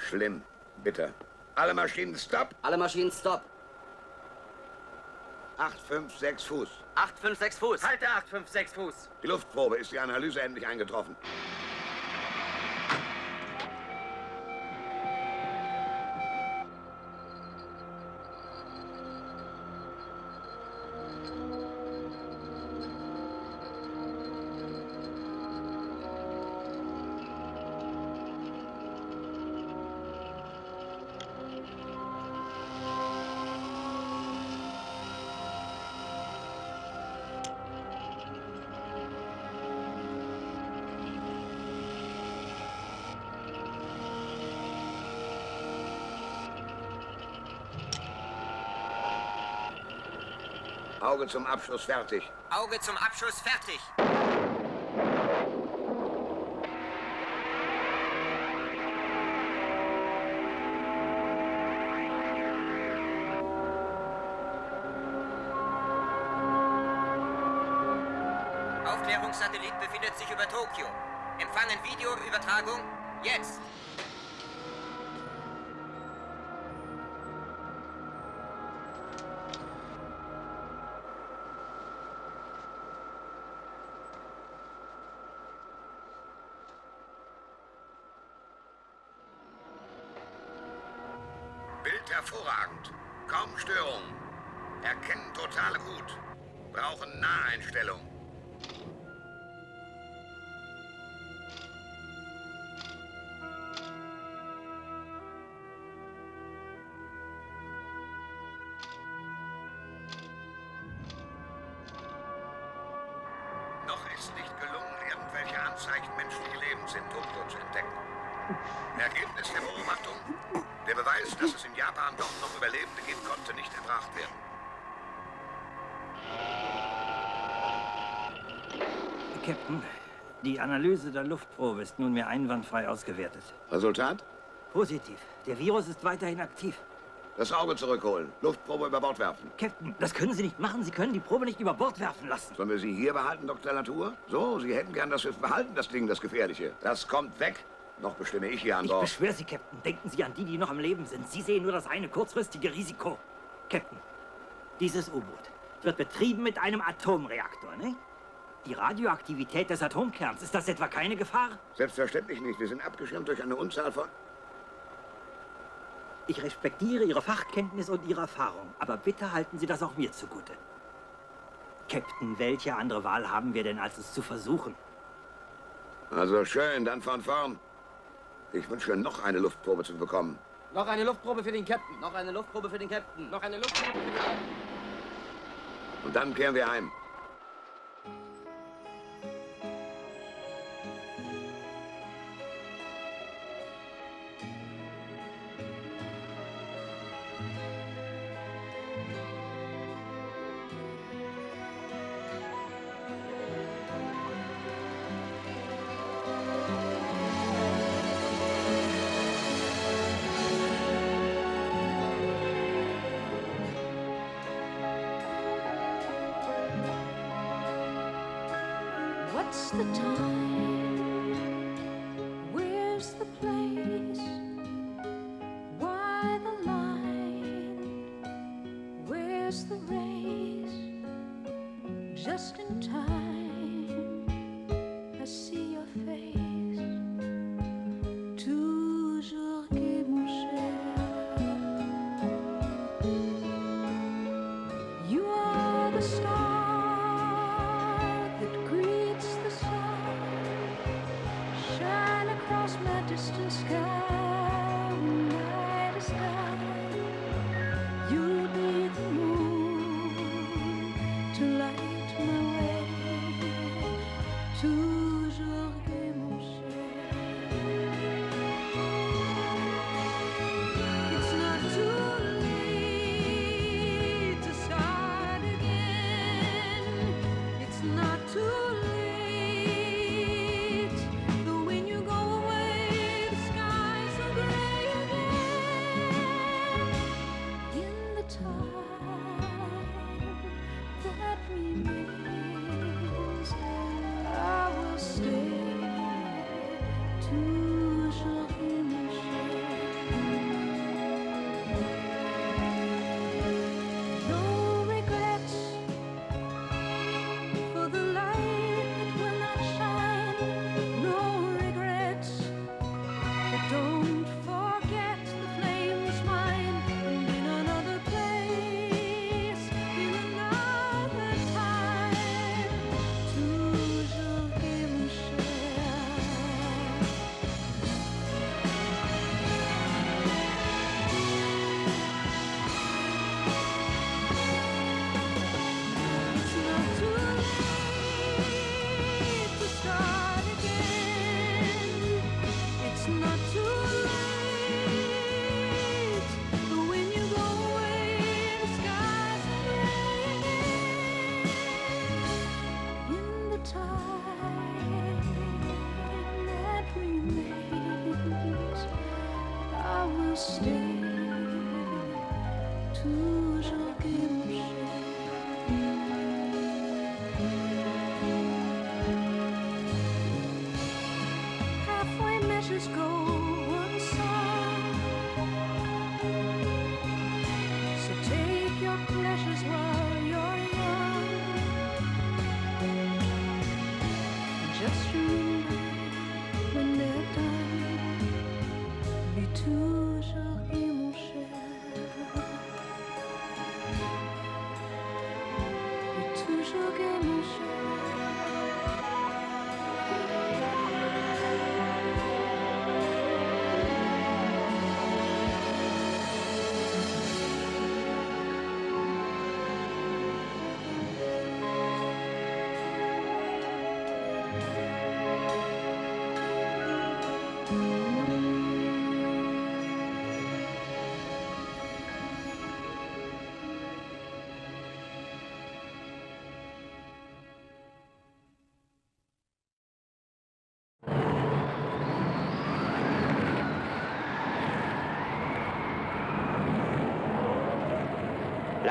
Schlimm. Bitte. Alle Maschinen stopp. Alle Maschinen stopp. 856 Fuß. 856 Fuß. Halte 856 Fuß. Die Luftprobe ist die Analyse endlich eingetroffen. Auge zum Abschuss fertig. Auge zum Abschuss fertig. Aufklärungssatellit befindet sich über Tokio. Empfangen Videoübertragung jetzt. Bild hervorragend. Kaum Störungen. Erkennen totale gut. Brauchen Naheinstellung. Noch ist nicht gelungen, irgendwelche Anzeichen menschlichen Lebens in Tokio zu entdecken. Ergebnis der Beobachtung: der Beweis, dass es in Japan doch noch Überlebende geben konnte, nicht erbracht werden. Captain, die Analyse der Luftprobe ist nunmehr einwandfrei ausgewertet. Resultat? Positiv. Der Virus ist weiterhin aktiv. Das Auge zurückholen. Luftprobe über Bord werfen. Captain, das können Sie nicht machen. Sie können die Probe nicht über Bord werfen lassen. Sollen wir sie hier behalten, Dr. Latour? So, Sie hätten gern, dass wir es behalten, das Ding, das Gefährliche. Das kommt weg. Noch bestimme ich hier an Bord. Ich beschwöre Sie, Captain. Denken Sie an die, die noch am Leben sind. Sie sehen nur das eine kurzfristige Risiko. Captain, dieses U-Boot wird betrieben mit einem Atomreaktor, ne? Die Radioaktivität des Atomkerns, ist das etwa keine Gefahr? Selbstverständlich nicht. Wir sind abgeschirmt durch eine Unzahl von... Ich respektiere Ihre Fachkenntnis und Ihre Erfahrung, aber bitte halten Sie das auch mir zugute. Captain, welche andere Wahl haben wir denn, als es zu versuchen? Also schön, dann von vorn. Ich wünsche, noch eine Luftprobe zu bekommen. Noch eine Luftprobe für den Captain. Noch eine Luftprobe für den Captain. Noch eine Luftprobe für den Captain. Und dann kehren wir heim. What's the time? Where's the place? Why the line? Where's the race? Just in time, I see your face. Toujours gai, mon cher. You are the star that greets the sun, shine across my distant sky when night is done. You'll be the moon to light my way. Toujours gai, mon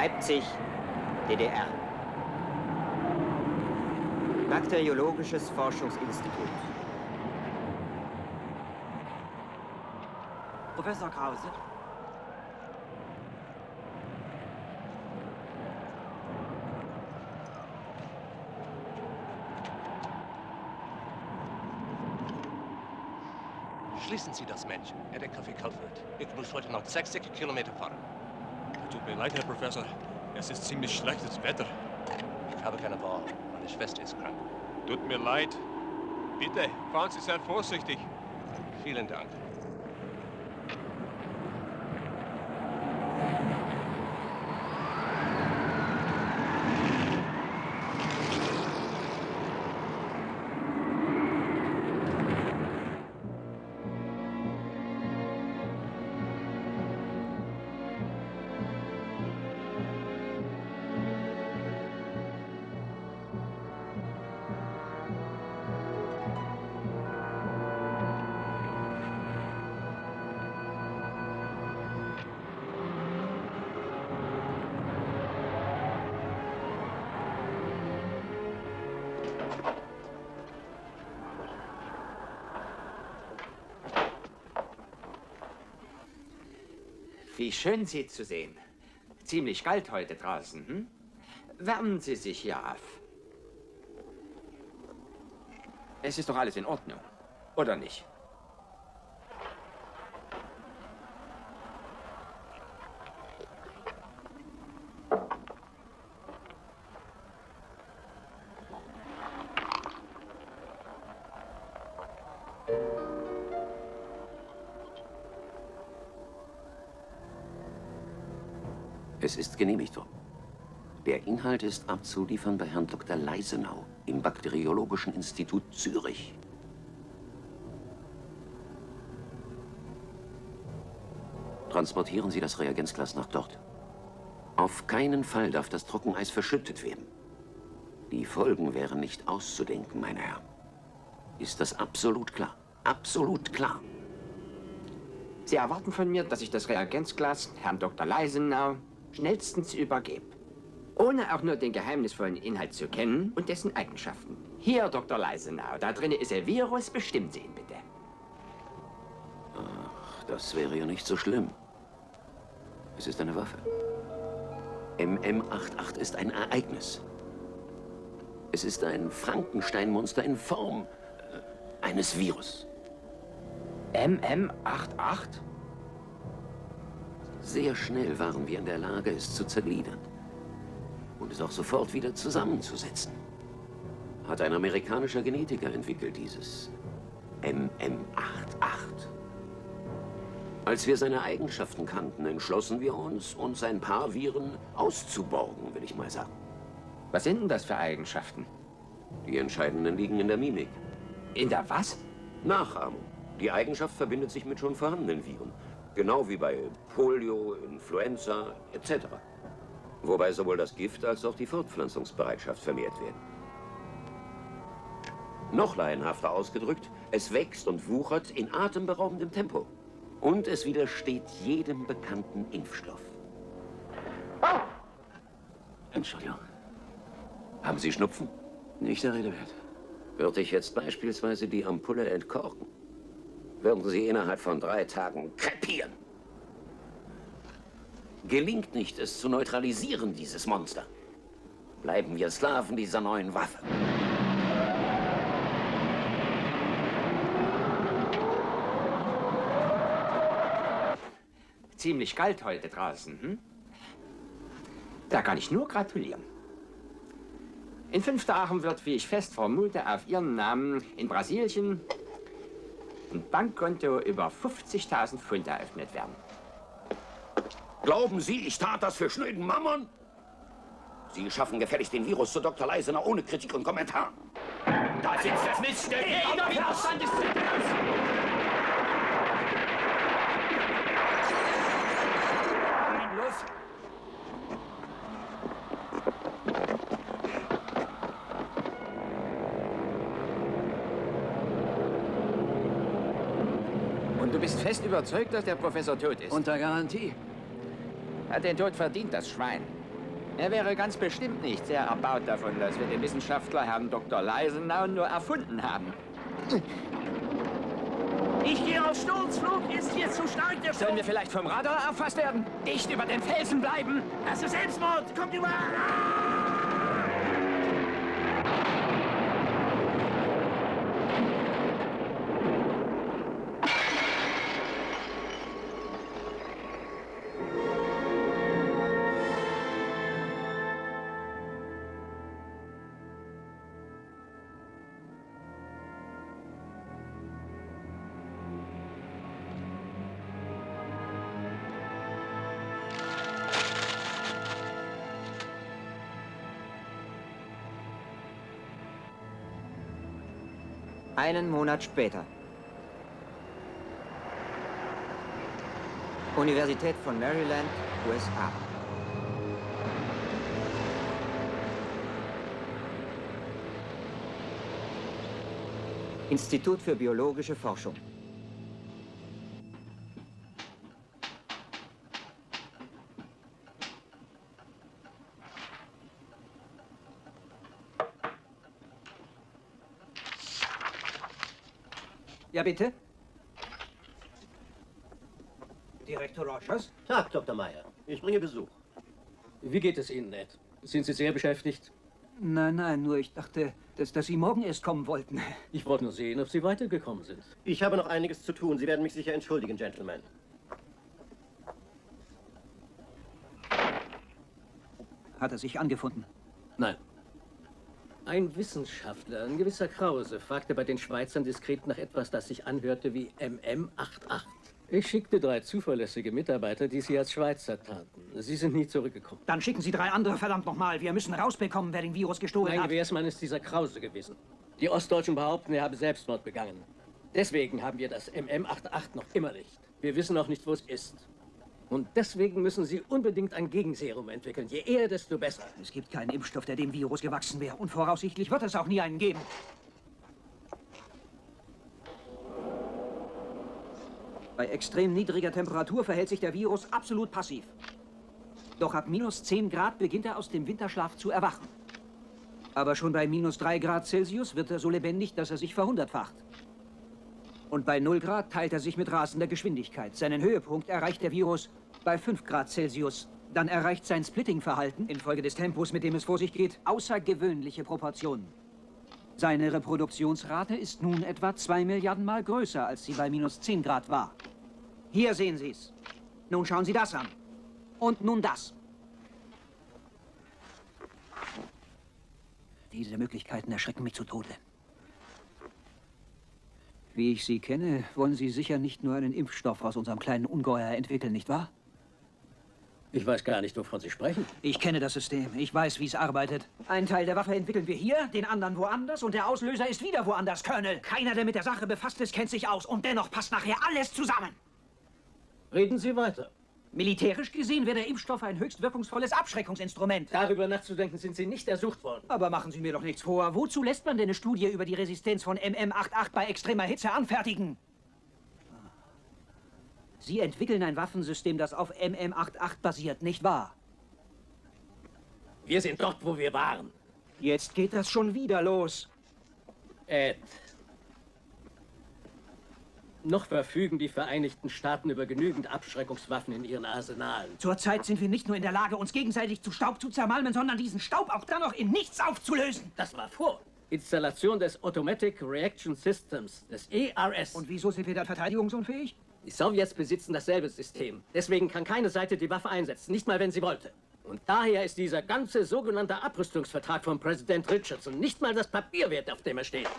Leipzig, DDR. Bakteriologisches Forschungsinstitut. Professor Krause? Schließen Sie das Männchen. Er denkt auf Ihr Kaltwirt. Ich muss heute noch 60 Kilometer fahren. Tut mir leid, Herr Professor. Es ist ziemlich schlechtes Wetter. Ich habe keine Wahl. Meine Schwester ist krank. Tut mir leid. Bitte, fahren Sie sehr vorsichtig. Vielen Dank. Wie schön, Sie zu sehen. Ziemlich kalt heute draußen, hm? Wärmen Sie sich hier auf. Es ist doch alles in Ordnung, oder nicht? Es ist genehmigt worden. Der Inhalt ist abzuliefern bei Herrn Dr. Leisenau im Bakteriologischen Institut Zürich. Transportieren Sie das Reagenzglas nach dort. Auf keinen Fall darf das Trockeneis verschüttet werden. Die Folgen wären nicht auszudenken, meine Herren. Ist das absolut klar? Absolut klar. Sie erwarten von mir, dass ich das Reagenzglas Herrn Dr. Leisenau schnellstens übergebe. Ohne auch nur den geheimnisvollen Inhalt zu kennen und dessen Eigenschaften. Hier, Dr. Leisenau, da drin ist ein Virus, bestimmen Sie ihn bitte. Ach, das wäre ja nicht so schlimm. Es ist eine Waffe. MM88 ist ein Ereignis. Es ist ein Frankenstein-Monster in Form eines Virus. MM88? Sehr schnell waren wir in der Lage, es zu zergliedern. Und es auch sofort wieder zusammenzusetzen. Hat ein amerikanischer Genetiker entwickelt, dieses MM88. Als wir seine Eigenschaften kannten, entschlossen wir uns ein paar Viren auszuborgen, will ich mal sagen. Was sind denn das für Eigenschaften? Die entscheidenden liegen in der Mimik. In der was? Nachahmung. Die Eigenschaft verbindet sich mit schon vorhandenen Viren. Genau wie bei Polio, Influenza etc. Wobei sowohl das Gift als auch die Fortpflanzungsbereitschaft vermehrt werden. Noch laienhafter ausgedrückt, es wächst und wuchert in atemberaubendem Tempo. Und es widersteht jedem bekannten Impfstoff. Entschuldigung. Haben Sie Schnupfen? Nicht der Rede wert. Würde ich jetzt beispielsweise die Ampulle entkorken, würden Sie innerhalb von 3 Tagen krepieren. Gelingt nicht, es zu neutralisieren, dieses Monster, bleiben wir Sklaven dieser neuen Waffe. Ziemlich kalt heute draußen, hm? Da kann ich nur gratulieren. In 5 Tagen wird, wie ich fest vermute, auf Ihren Namen in Brasilien ein Bankkonto über 50.000 Pfund eröffnet werden. Glauben Sie, ich tat das für schnöden Mammon? Sie schaffen gefälligst den Virus zu Dr. Leisenau ohne Kritik und Kommentar. Da sitzt das Miststück! Jeder Widerstand ist sinnlos! Los! Und du bist fest überzeugt, dass der Professor tot ist? Unter Garantie. Hat den Tod verdient, das Schwein. Er wäre ganz bestimmt nicht sehr erbaut davon, dass wir den Wissenschaftler Herrn Dr. Leisenau nur erfunden haben. Ich gehe auf Sturzflug, ist hier zu stark der Sollen wir vielleicht vom Radar erfasst werden? Dicht über den Felsen bleiben! Das ist Selbstmord! Kommt über! Einen Monat später. Universität von Maryland, USA. Institut für biologische Forschung. Ja, bitte? Direktor Rogers? Tag, Dr. Meyer. Ich bringe Besuch. Wie geht es Ihnen, Ned? Sind Sie sehr beschäftigt? Nein, nur ich dachte, dass Sie morgen erst kommen wollten. Ich wollte nur sehen, ob Sie weitergekommen sind. Ich habe noch einiges zu tun. Sie werden mich sicher entschuldigen, Gentlemen. Hat er sich angefunden? Nein. Ein Wissenschaftler, ein gewisser Krause, fragte bei den Schweizern diskret nach etwas, das sich anhörte wie MM88. Ich schickte 3 zuverlässige Mitarbeiter, die Sie als Schweizer taten. Sie sind nie zurückgekommen. Dann schicken Sie 3 andere, verdammt nochmal. Wir müssen rausbekommen, wer den Virus gestohlen Mein hat. Gewährsmann ist dieser Krause gewesen. Die Ostdeutschen behaupten, er habe Selbstmord begangen. Deswegen haben wir das MM88 noch immer nicht. Wir wissen auch nicht, wo es ist. Und deswegen müssen Sie unbedingt ein Gegenserum entwickeln. Je eher, desto besser. Es gibt keinen Impfstoff, der dem Virus gewachsen wäre. Und voraussichtlich wird es auch nie einen geben. Bei extrem niedriger Temperatur verhält sich der Virus absolut passiv. Doch ab -10 Grad beginnt er aus dem Winterschlaf zu erwachen. Aber schon bei -3 Grad Celsius wird er so lebendig, dass er sich verhundertfacht. Und bei 0 Grad teilt er sich mit rasender Geschwindigkeit. Seinen Höhepunkt erreicht der Virus bei 5 Grad Celsius. Dann erreicht sein Splitting-Verhalten, infolge des Tempos, mit dem es vor sich geht, außergewöhnliche Proportionen. Seine Reproduktionsrate ist nun etwa 2 Milliarden Mal größer, als sie bei -10 Grad war. Hier sehen Sie es. Nun schauen Sie das an. Und nun das. Diese Möglichkeiten erschrecken mich zu Tode. Wie ich Sie kenne, wollen Sie sicher nicht nur einen Impfstoff aus unserem kleinen Ungeheuer entwickeln, nicht wahr? Ich weiß gar nicht, wovon Sie sprechen. Ich kenne das System. Ich weiß, wie es arbeitet. Einen Teil der Waffe entwickeln wir hier, den anderen woanders und der Auslöser ist wieder woanders, Colonel. Keiner, der mit der Sache befasst ist, kennt sich aus und dennoch passt nachher alles zusammen. Reden Sie weiter. Militärisch gesehen wäre der Impfstoff ein höchst wirkungsvolles Abschreckungsinstrument. Darüber nachzudenken, sind Sie nicht ersucht worden. Aber machen Sie mir doch nichts vor. Wozu lässt man denn eine Studie über die Resistenz von MM88 bei extremer Hitze anfertigen? Sie entwickeln ein Waffensystem, das auf MM88 basiert, nicht wahr? Wir sind dort, wo wir waren. Jetzt geht das schon wieder los. Ed. Noch verfügen die Vereinigten Staaten über genügend Abschreckungswaffen in ihren Arsenalen. Zurzeit sind wir nicht nur in der Lage, uns gegenseitig zu Staub zu zermalmen, sondern diesen Staub auch dann noch in nichts aufzulösen. Das war vor Installation des Automatic Reaction Systems, des ERS. Und wieso sind wir dann verteidigungsunfähig? Die Sowjets besitzen dasselbe System. Deswegen kann keine Seite die Waffe einsetzen, nicht mal wenn sie wollte. Und daher ist dieser ganze sogenannte Abrüstungsvertrag von Präsident Richardson nicht mal das Papier wert, auf dem er steht.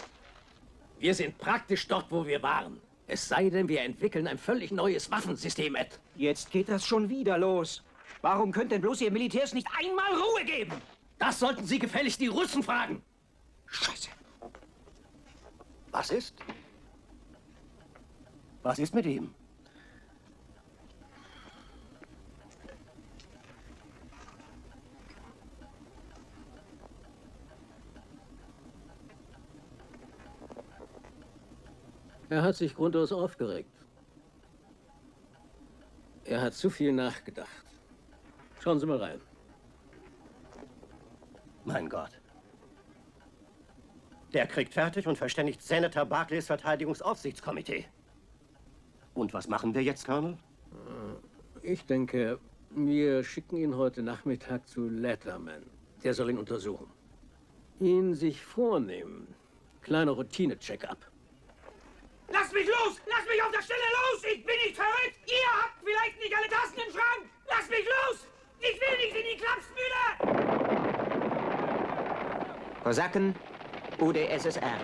Wir sind praktisch dort, wo wir waren. Es sei denn, wir entwickeln ein völlig neues Waffensystem, Ed. Jetzt geht das schon wieder los. Warum könnt denn bloß ihr Militärs nicht einmal Ruhe geben? Das sollten Sie gefälligst die Russen fragen. Scheiße. Was ist? Was ist mit ihm? Er hat sich grundlos aufgeregt. Er hat zu viel nachgedacht. Schauen Sie mal rein. Mein Gott. Der kriegt fertig und verständigt Senator Barclays Verteidigungsaufsichtskomitee. Und was machen wir jetzt, Colonel? Ich denke, wir schicken ihn heute Nachmittag zu Letterman. Der soll ihn untersuchen. Ihn sich vornehmen. Kleiner Routine-Check-up. Lass mich los! Lass mich auf der Stelle los! Ich bin nicht verrückt! Ihr habt vielleicht nicht alle Tassen im Schrank! Lass mich los! Ich will nicht in die Klapsmühle! Kosaken, UdSSR.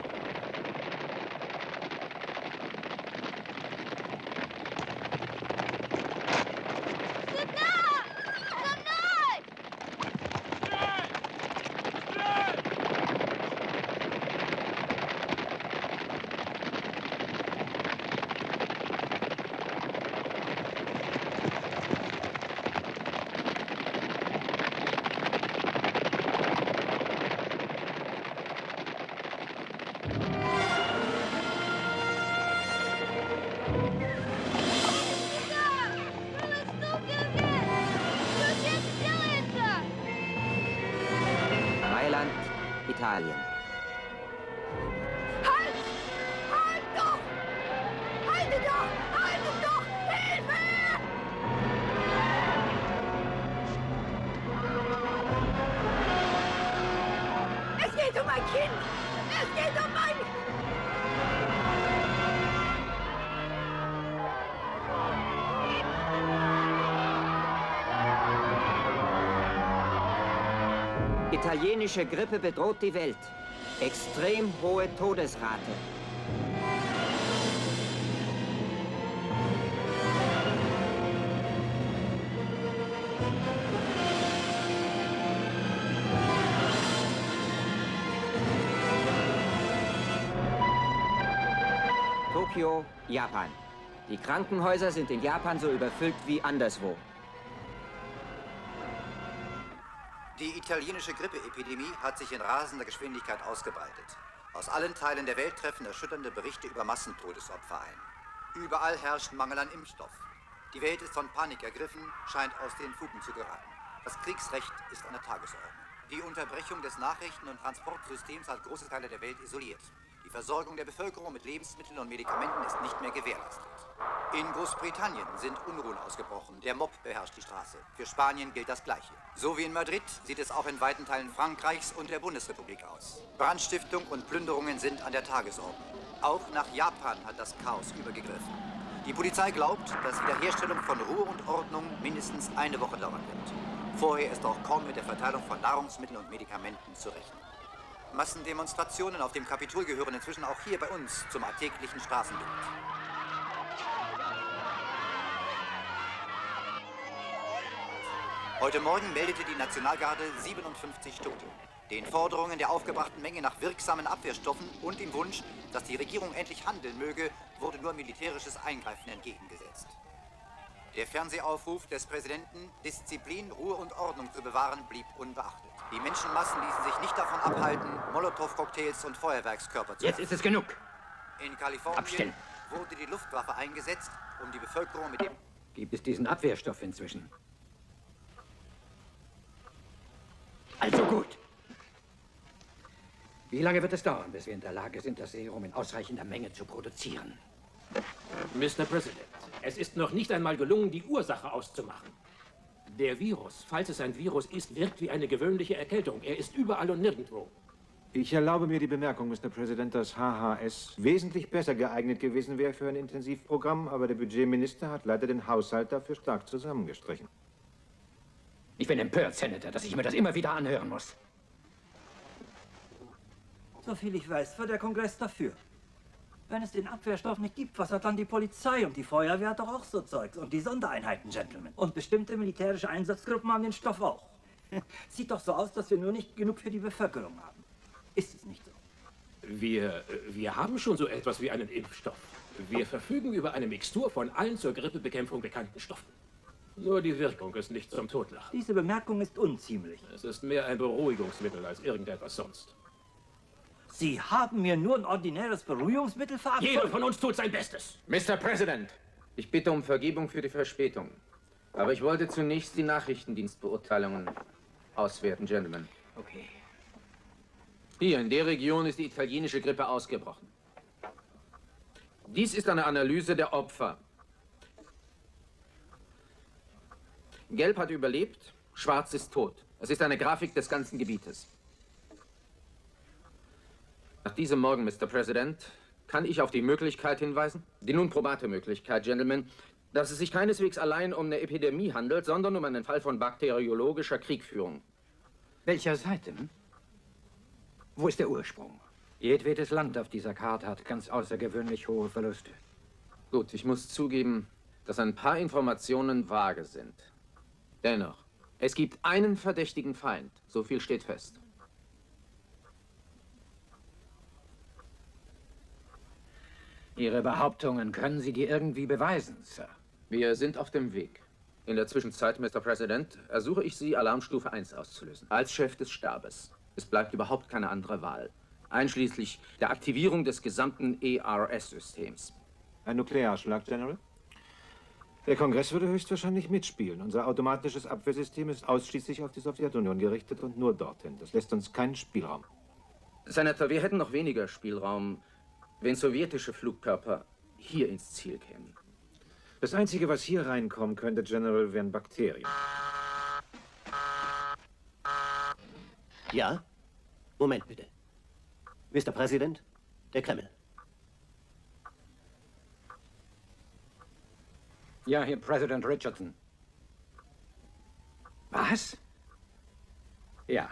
Italien. Halt! Halt doch! Haltet doch! Haltet doch! Hilfe! Es geht um mein Kind! Es geht um mein... Italienische Grippe bedroht die Welt. Extrem hohe Todesrate. Tokio, Japan. Die Krankenhäuser sind in Japan so überfüllt wie anderswo. Die italienische Grippeepidemie hat sich in rasender Geschwindigkeit ausgebreitet. Aus allen Teilen der Welt treffen erschütternde Berichte über Massentodesopfer ein. Überall herrscht Mangel an Impfstoff. Die Welt ist von Panik ergriffen, scheint aus den Fugen zu geraten. Das Kriegsrecht ist an der Tagesordnung. Die Unterbrechung des Nachrichten- und Transportsystems hat große Teile der Welt isoliert. Die Versorgung der Bevölkerung mit Lebensmitteln und Medikamenten ist nicht mehr gewährleistet. In Großbritannien sind Unruhen ausgebrochen. Der Mob beherrscht die Straße. Für Spanien gilt das Gleiche. So wie in Madrid sieht es auch in weiten Teilen Frankreichs und der Bundesrepublik aus. Brandstiftung und Plünderungen sind an der Tagesordnung. Auch nach Japan hat das Chaos übergegriffen. Die Polizei glaubt, dass die Wiederherstellung von Ruhe und Ordnung mindestens eine Woche dauern wird. Vorher ist auch kaum mit der Verteilung von Nahrungsmitteln und Medikamenten zu rechnen. Massendemonstrationen auf dem Kapitol gehören inzwischen auch hier bei uns zum alltäglichen Straßenbild. Heute Morgen meldete die Nationalgarde 57 Tote. Den Forderungen der aufgebrachten Menge nach wirksamen Abwehrstoffen und dem Wunsch, dass die Regierung endlich handeln möge, wurde nur militärisches Eingreifen entgegengesetzt. Der Fernsehaufruf des Präsidenten, Disziplin, Ruhe und Ordnung zu bewahren, blieb unbeachtet. Die Menschenmassen ließen sich nicht davon abhalten, Molotow-Cocktails und Feuerwerkskörper zu Jetzt ist es genug. In Kalifornien Abstellen. wurde die Luftwaffe eingesetzt, um die Bevölkerung mit dem... Gibt es diesen Abwehrstoff inzwischen? Also gut. Wie lange wird es dauern, bis wir in der Lage sind, das Serum in ausreichender Menge zu produzieren? Mr. President, es ist noch nicht einmal gelungen, die Ursache auszumachen. Der Virus, falls es ein Virus ist, wirkt wie eine gewöhnliche Erkältung. Er ist überall und nirgendwo. Ich erlaube mir die Bemerkung, Mr. President, dass HHS wesentlich besser geeignet gewesen wäre für ein Intensivprogramm, aber der Budgetminister hat leider den Haushalt dafür stark zusammengestrichen. Ich bin empört, Senator, dass ich mir das immer wieder anhören muss. Soviel ich weiß, war der Kongress dafür. Wenn es den Abwehrstoff nicht gibt, was hat dann die Polizei und die Feuerwehr hat doch auch so Zeugs und die Sondereinheiten, Gentlemen. Und bestimmte militärische Einsatzgruppen haben den Stoff auch. Sieht doch so aus, dass wir nur nicht genug für die Bevölkerung haben. Ist es nicht so? Wir haben schon so etwas wie einen Impfstoff. Wir verfügen über eine Mixtur von allen zur Grippebekämpfung bekannten Stoffen. Nur die Wirkung ist nicht zum Totlachen. Diese Bemerkung ist unziemlich. Es ist mehr ein Beruhigungsmittel als irgendetwas sonst. Sie haben mir nur ein ordinäres Beruhigungsmittel verabfolgt? Jeder von uns tut sein Bestes. Mr. President, ich bitte um Vergebung für die Verspätung. Aber ich wollte zunächst die Nachrichtendienstbeurteilungen auswerten, Gentlemen. Okay. Hier in der Region ist die italienische Grippe ausgebrochen. Dies ist eine Analyse der Opfer. Gelb hat überlebt, Schwarz ist tot. Es ist eine Grafik des ganzen Gebietes. Nach diesem Morgen, Mr. President, kann ich auf die Möglichkeit hinweisen, die nun probate Möglichkeit, Gentlemen, dass es sich keineswegs allein um eine Epidemie handelt, sondern um einen Fall von bakteriologischer Kriegführung. Welcher Seite? Wo ist der Ursprung? Jedwedes Land auf dieser Karte hat ganz außergewöhnlich hohe Verluste. Gut, ich muss zugeben, dass ein paar Informationen vage sind. Dennoch, es gibt einen verdächtigen Feind. So viel steht fest. Ihre Behauptungen, können Sie die irgendwie beweisen, Sir? Wir sind auf dem Weg. In der Zwischenzeit, Mr. President, ersuche ich Sie, Alarmstufe 1 auszulösen. Als Chef des Stabes. Es bleibt überhaupt keine andere Wahl. Einschließlich der Aktivierung des gesamten ERS-Systems. Ein Nuklearschlag, General? Der Kongress würde höchstwahrscheinlich mitspielen. Unser automatisches Abwehrsystem ist ausschließlich auf die Sowjetunion gerichtet und nur dorthin. Das lässt uns keinen Spielraum. Senator, wir hätten noch weniger Spielraum, wenn sowjetische Flugkörper hier ins Ziel kämen. Das Einzige, was hier reinkommen könnte, General, wären Bakterien. Ja? Moment bitte. Mr. Präsident, der Kreml. Ja, hier Präsident Richardson. Was? Ja.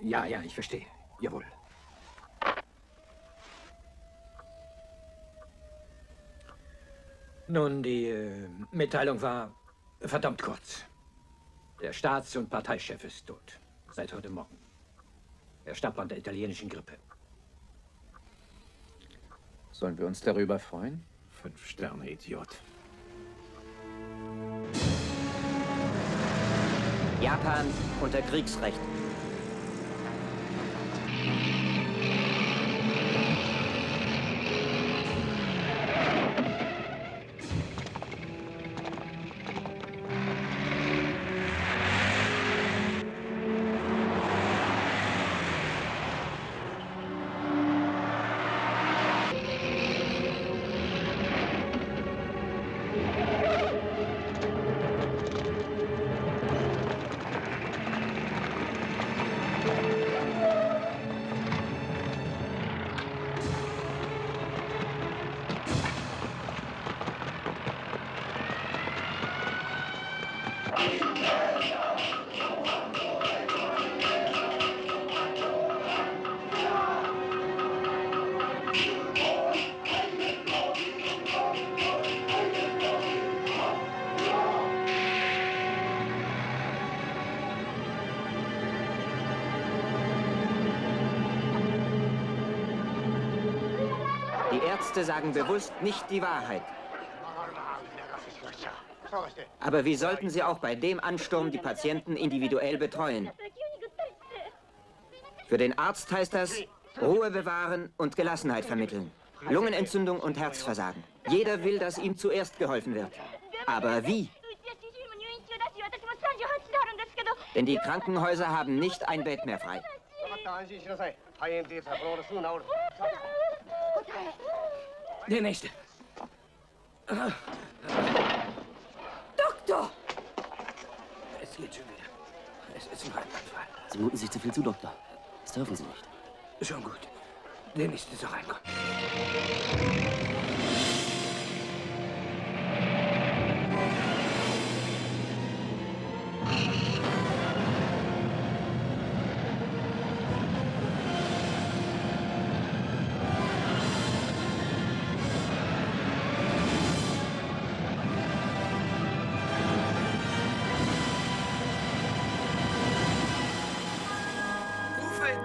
Ja, ich verstehe. Jawohl. Nun, die Mitteilung war verdammt kurz. Der Staats- und Parteichef ist tot. Seit heute Morgen. Er starb an der italienischen Grippe. Sollen wir uns darüber freuen? 5 Sterne, Idiot. Japan unter Kriegsrecht. Die Ärzte sagen bewusst nicht die Wahrheit. Aber wie sollten sie auch bei dem Ansturm die Patienten individuell betreuen? Für den Arzt heißt das, Ruhe bewahren und Gelassenheit vermitteln. Lungenentzündung und Herzversagen. Jeder will, dass ihm zuerst geholfen wird. Aber wie? Denn die Krankenhäuser haben nicht ein Bett mehr frei. Der nächste. Doktor! Es geht schon wieder. Es ist ein Anfall. Sie muten sich zu viel zu, Doktor. Das dürfen Sie nicht. Schon gut. Der nächste soll reinkommen.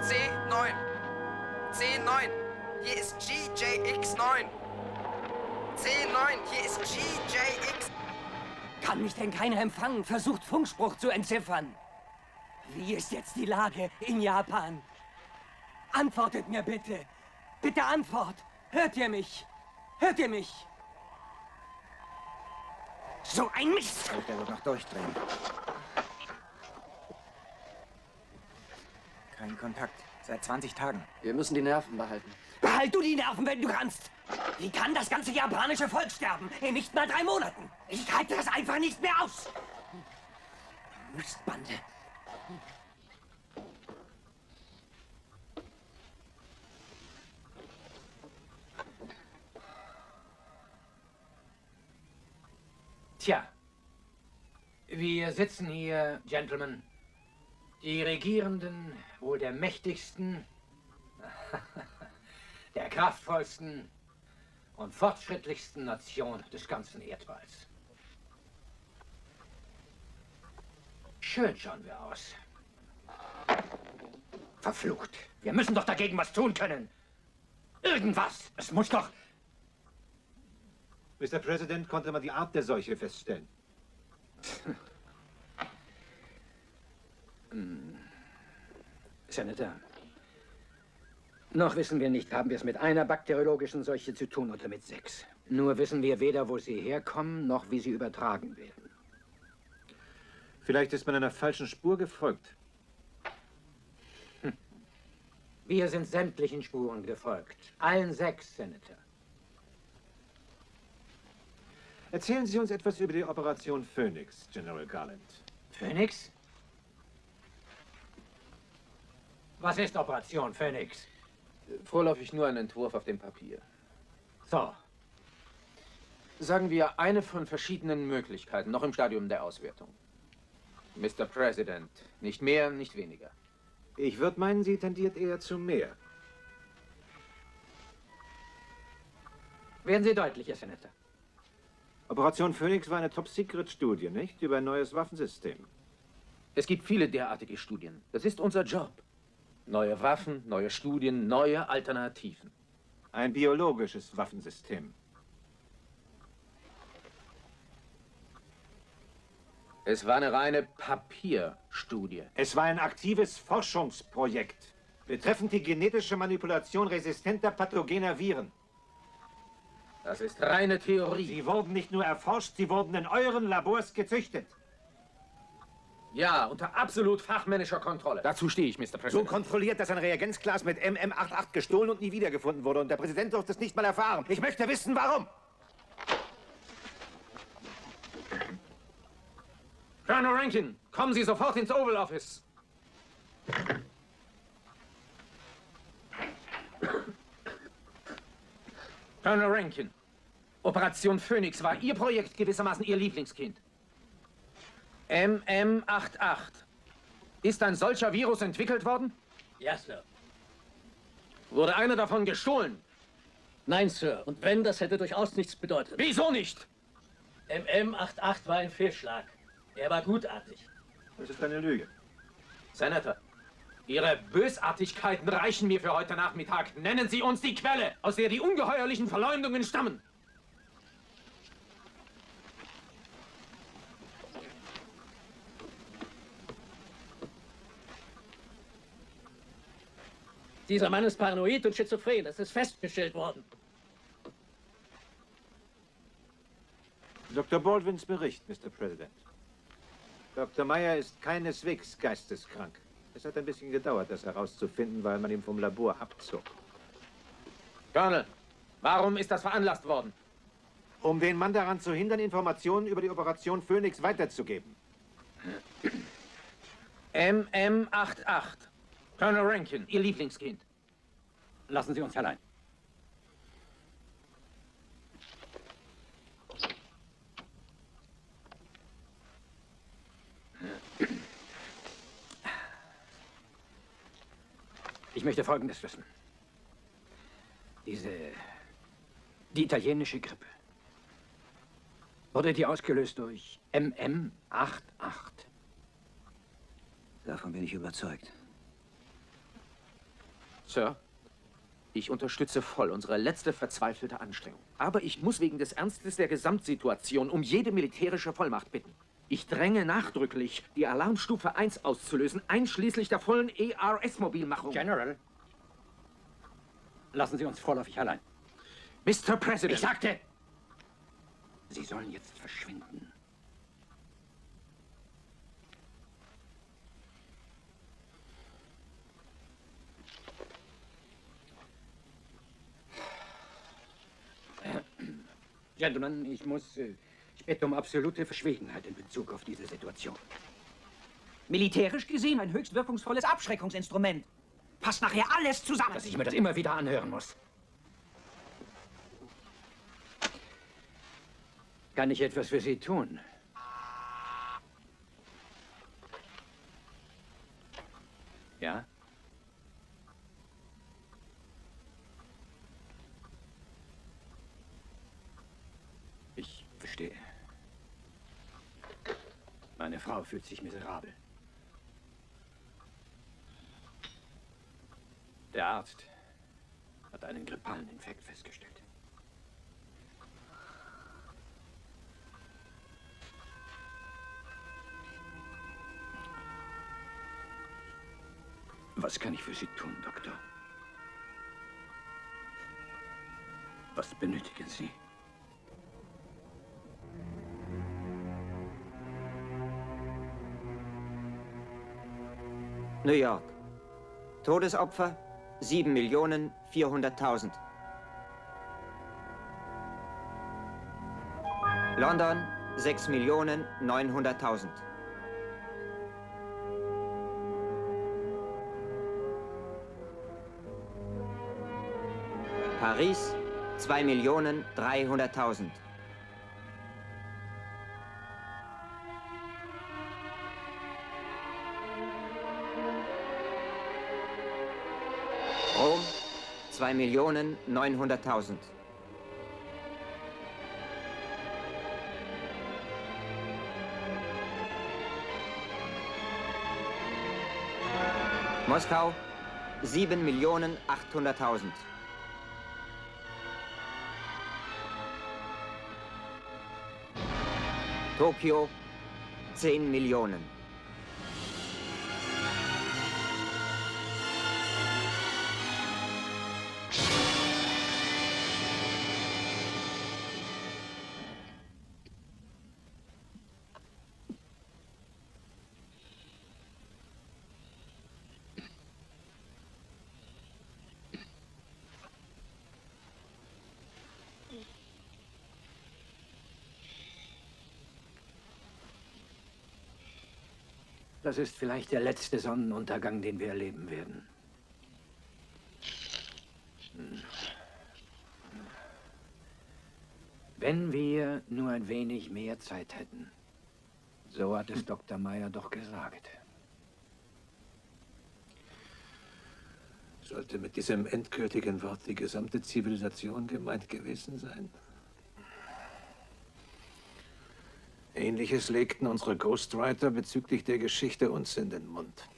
C9. C9. Hier ist GJX9. C9. Hier ist GJX. Kann mich denn keiner empfangen? Versucht Funkspruch zu entziffern. Wie ist jetzt die Lage in Japan? Antwortet mir bitte. Bitte Antwort. Hört ihr mich? Hört ihr mich? So ein Mist! Der wird noch durchdrehen. Kein Kontakt. Seit 20 Tagen. Wir müssen die Nerven behalten. Behalt du die Nerven, wenn du kannst! Wie kann das ganze japanische Volk sterben in nicht mal 3 Monaten? Ich halte das einfach nicht mehr aus! Mistbande. Tja, wir sitzen hier, Gentlemen, die Regierenden, wohl der mächtigsten, der kraftvollsten und fortschrittlichsten Nation des ganzen Erdballs. Schön schauen wir aus. Verflucht. Wir müssen doch dagegen was tun können. Irgendwas. Es muss doch... Mr. President, konnte man die Art der Seuche feststellen? Senator, noch wissen wir nicht, haben wir es mit einer bakteriologischen Seuche zu tun oder mit 6. Nur wissen wir weder, wo sie herkommen, noch wie sie übertragen werden. Vielleicht ist man einer falschen Spur gefolgt. Wir sind sämtlichen Spuren gefolgt. Allen 6, Senator. Erzählen Sie uns etwas über die Operation Phoenix, General Garland. Phoenix? Was ist Operation Phoenix? Vorläufig nur ein Entwurf auf dem Papier. So. Sagen wir, eine von verschiedenen Möglichkeiten, noch im Stadium der Auswertung. Mr. President, nicht mehr, nicht weniger. Ich würde meinen, sie tendiert eher zu mehr. Werden Sie deutlicher, Senator. Operation Phoenix war eine Top-Secret-Studie, nicht? Über ein neues Waffensystem. Es gibt viele derartige Studien. Das ist unser Job. Neue Waffen, neue Studien, neue Alternativen. Ein biologisches Waffensystem. Es war eine reine Papierstudie. Es war ein aktives Forschungsprojekt betreffend die genetische Manipulation resistenter pathogener Viren. Das ist reine Theorie. Sie wurden nicht nur erforscht, sie wurden in euren Labors gezüchtet. Ja, unter absolut fachmännischer Kontrolle. Dazu stehe ich, Mr. So President. kontrolliert, dass ein Reagenzglas mit MM88 gestohlen und nie wiedergefunden wurde. Und der Präsident durfte es nicht mal erfahren. Ich möchte wissen, warum. Colonel Rankin, kommen Sie sofort ins Oval Office. Colonel Rankin, Operation Phoenix war Ihr Projekt, gewissermaßen Ihr Lieblingskind. MM88. Ist ein solcher Virus entwickelt worden? Ja, Sir. Wurde einer davon gestohlen? Nein, Sir. Und wenn, das hätte durchaus nichts bedeutet. Wieso nicht? MM88 war ein Fehlschlag. Er war gutartig. Das ist eine Lüge. Senator, Ihre Bösartigkeiten reichen mir für heute Nachmittag. Nennen Sie uns die Quelle, aus der die ungeheuerlichen Verleumdungen stammen. Dieser Mann ist paranoid und schizophren. Das ist festgestellt worden. Dr. Baldwins Bericht, Mr. President. Dr. Meyer ist keineswegs geisteskrank. Es hat ein bisschen gedauert, das herauszufinden, weil man ihn vom Labor abzog. Colonel, warum ist das veranlasst worden? Um den Mann daran zu hindern, Informationen über die Operation Phoenix weiterzugeben. MM88. Colonel Rankin, Ihr Lieblingskind. Lassen Sie uns allein. Ich möchte Folgendes wissen. Die italienische Grippe. Wurde die ausgelöst durch MM88? Davon bin ich überzeugt. Sir, ich unterstütze voll unsere letzte verzweifelte Anstrengung. Aber ich muss wegen des Ernstes der Gesamtsituation um jede militärische Vollmacht bitten. Ich dränge nachdrücklich, die Alarmstufe 1 auszulösen, einschließlich der vollen ERS-Mobilmachung. General, lassen Sie uns vorläufig allein. Mr. President! Ich sagte, Sie sollen jetzt verschwinden. Gentlemen, ich bitte um absolute Verschwiegenheit in Bezug auf diese Situation. Militärisch gesehen ein höchst wirkungsvolles Abschreckungsinstrument. Passt nachher alles zusammen. Dass ich mir das immer wieder anhören muss. Kann ich etwas für Sie tun? Ja? Ich verstehe. Meine Frau fühlt sich miserabel. Der Arzt hat einen grippalen Infekt festgestellt. Was kann ich für Sie tun, Doktor? Was benötigen Sie? New York. Todesopfer 7.400.000. London 6.900.000. Paris 2.300.000. Rom 2.900.000. Moskau 7.800.000. Tokio 10 Millionen. Das ist vielleicht der letzte Sonnenuntergang, den wir erleben werden. Wenn wir nur ein wenig mehr Zeit hätten. So hat es Dr. Meyer doch gesagt. Sollte mit diesem endgültigen Wort die gesamte Zivilisation gemeint gewesen sein? Ähnliches legten unsere Ghostwriter bezüglich der Geschichte uns in den Mund.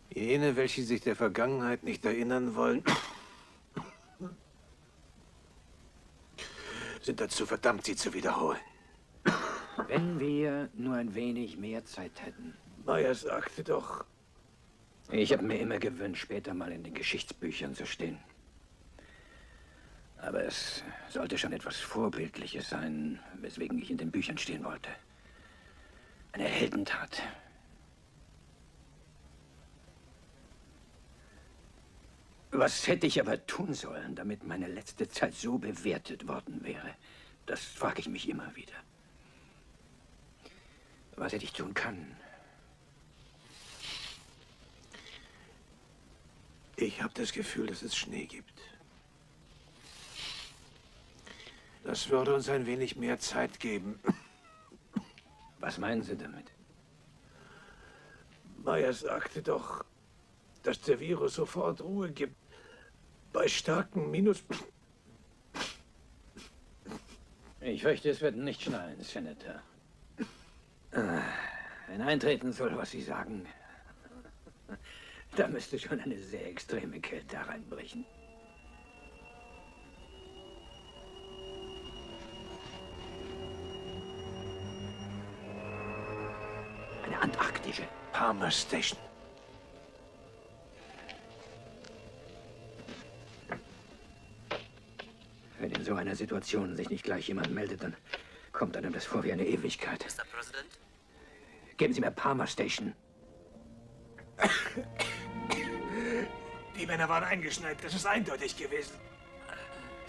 Jene, welche sich der Vergangenheit nicht erinnern wollen, sind dazu verdammt, sie zu wiederholen. Wenn wir nur ein wenig mehr Zeit hätten. Meyer sagte doch... Ich habe mir immer gewünscht, später mal in den Geschichtsbüchern zu stehen. Aber es sollte schon etwas Vorbildliches sein, weswegen ich in den Büchern stehen wollte. Eine Heldentat. Was hätte ich aber tun sollen, damit meine letzte Zeit so bewertet worden wäre? Das frage ich mich immer wieder. Was hätte ich tun können? Ich habe das Gefühl, dass es Schnee gibt. Das würde uns ein wenig mehr Zeit geben. Was meinen Sie damit? Meyer sagte doch, dass der Virus sofort Ruhe gibt. Bei starken Minus... Ich fürchte, es wird nicht schneien, Senator. Wenn eintreten soll, was Sie sagen, da müsste schon eine sehr extreme Kälte hereinbrechen. Eine antarktische. Palmer Station. Wenn in so einer Situation sich nicht gleich jemand meldet, dann kommt einem das vor wie eine Ewigkeit. Mr. President? Geben Sie mir Palmer Station. Die Männer waren eingeschneit. Das ist eindeutig gewesen.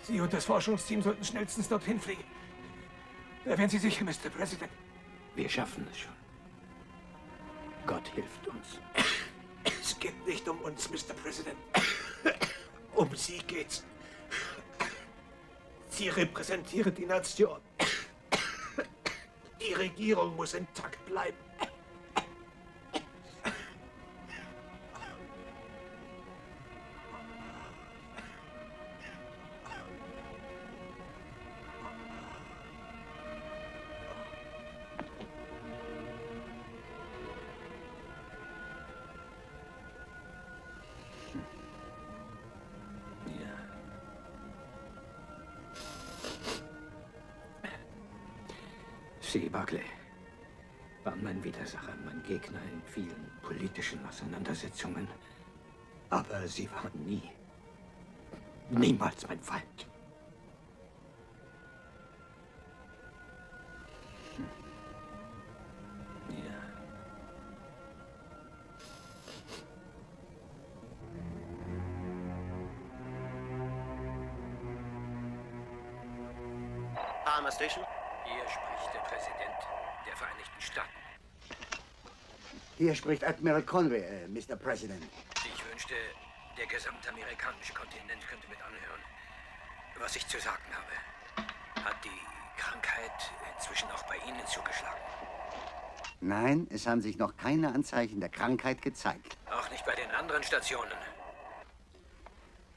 Sie und das Forschungsteam sollten schnellstens dorthin fliegen. Da wären Sie sicher, Mr. President. Wir schaffen es schon. Gott hilft uns. Es geht nicht um uns, Mr. President. Um Sie geht's. Sie repräsentieren die Nation. Die Regierung muss intakt bleiben. Sie, Barclay, waren mein Widersacher, mein Gegner in vielen politischen Auseinandersetzungen. Aber Sie waren niemals mein Feind. Palmer Station? Hier spricht der Präsident der Vereinigten Staaten. Hier spricht Admiral Conway, Mr. President. Ich wünschte, der gesamte amerikanische Kontinent könnte mit anhören, was ich zu sagen habe. Hat die Krankheit inzwischen auch bei Ihnen zugeschlagen? Nein, es haben sich noch keine Anzeichen der Krankheit gezeigt. Auch nicht bei den anderen Stationen?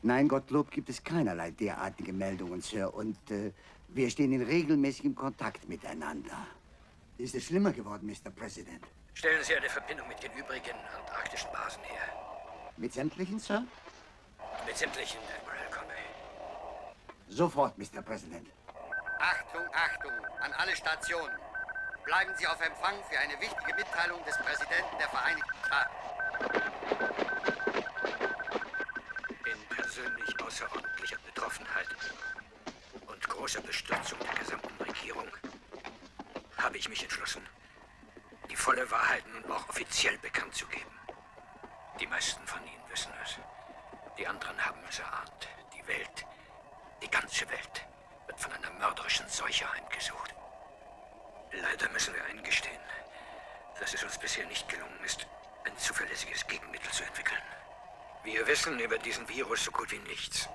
Nein, Gottlob gibt es keinerlei derartige Meldungen, Sir. Und wir stehen in regelmäßigem Kontakt miteinander. Ist es schlimmer geworden, Mr. President? Stellen Sie eine Verbindung mit den übrigen antarktischen Basen her. Mit sämtlichen, Sir? Mit sämtlichen, Admiral Conway. Sofort, Mr. President. Achtung, Achtung an alle Stationen. Bleiben Sie auf Empfang für eine wichtige Mitteilung des Präsidenten der Vereinigten Staaten. In persönlich außerordentlicher Betroffenheit und großer Bestürzung der gesamten Regierung habe ich mich entschlossen, die volle Wahrheit nun auch offiziell bekannt zu geben. Die meisten von Ihnen wissen es. Die anderen haben es erahnt. Die Welt, die ganze Welt, wird von einer mörderischen Seuche heimgesucht. Leider müssen wir eingestehen, dass es uns bisher nicht gelungen ist, ein zuverlässiges Gegenmittel zu entwickeln. Wir wissen über diesen Virus so gut wie nichts.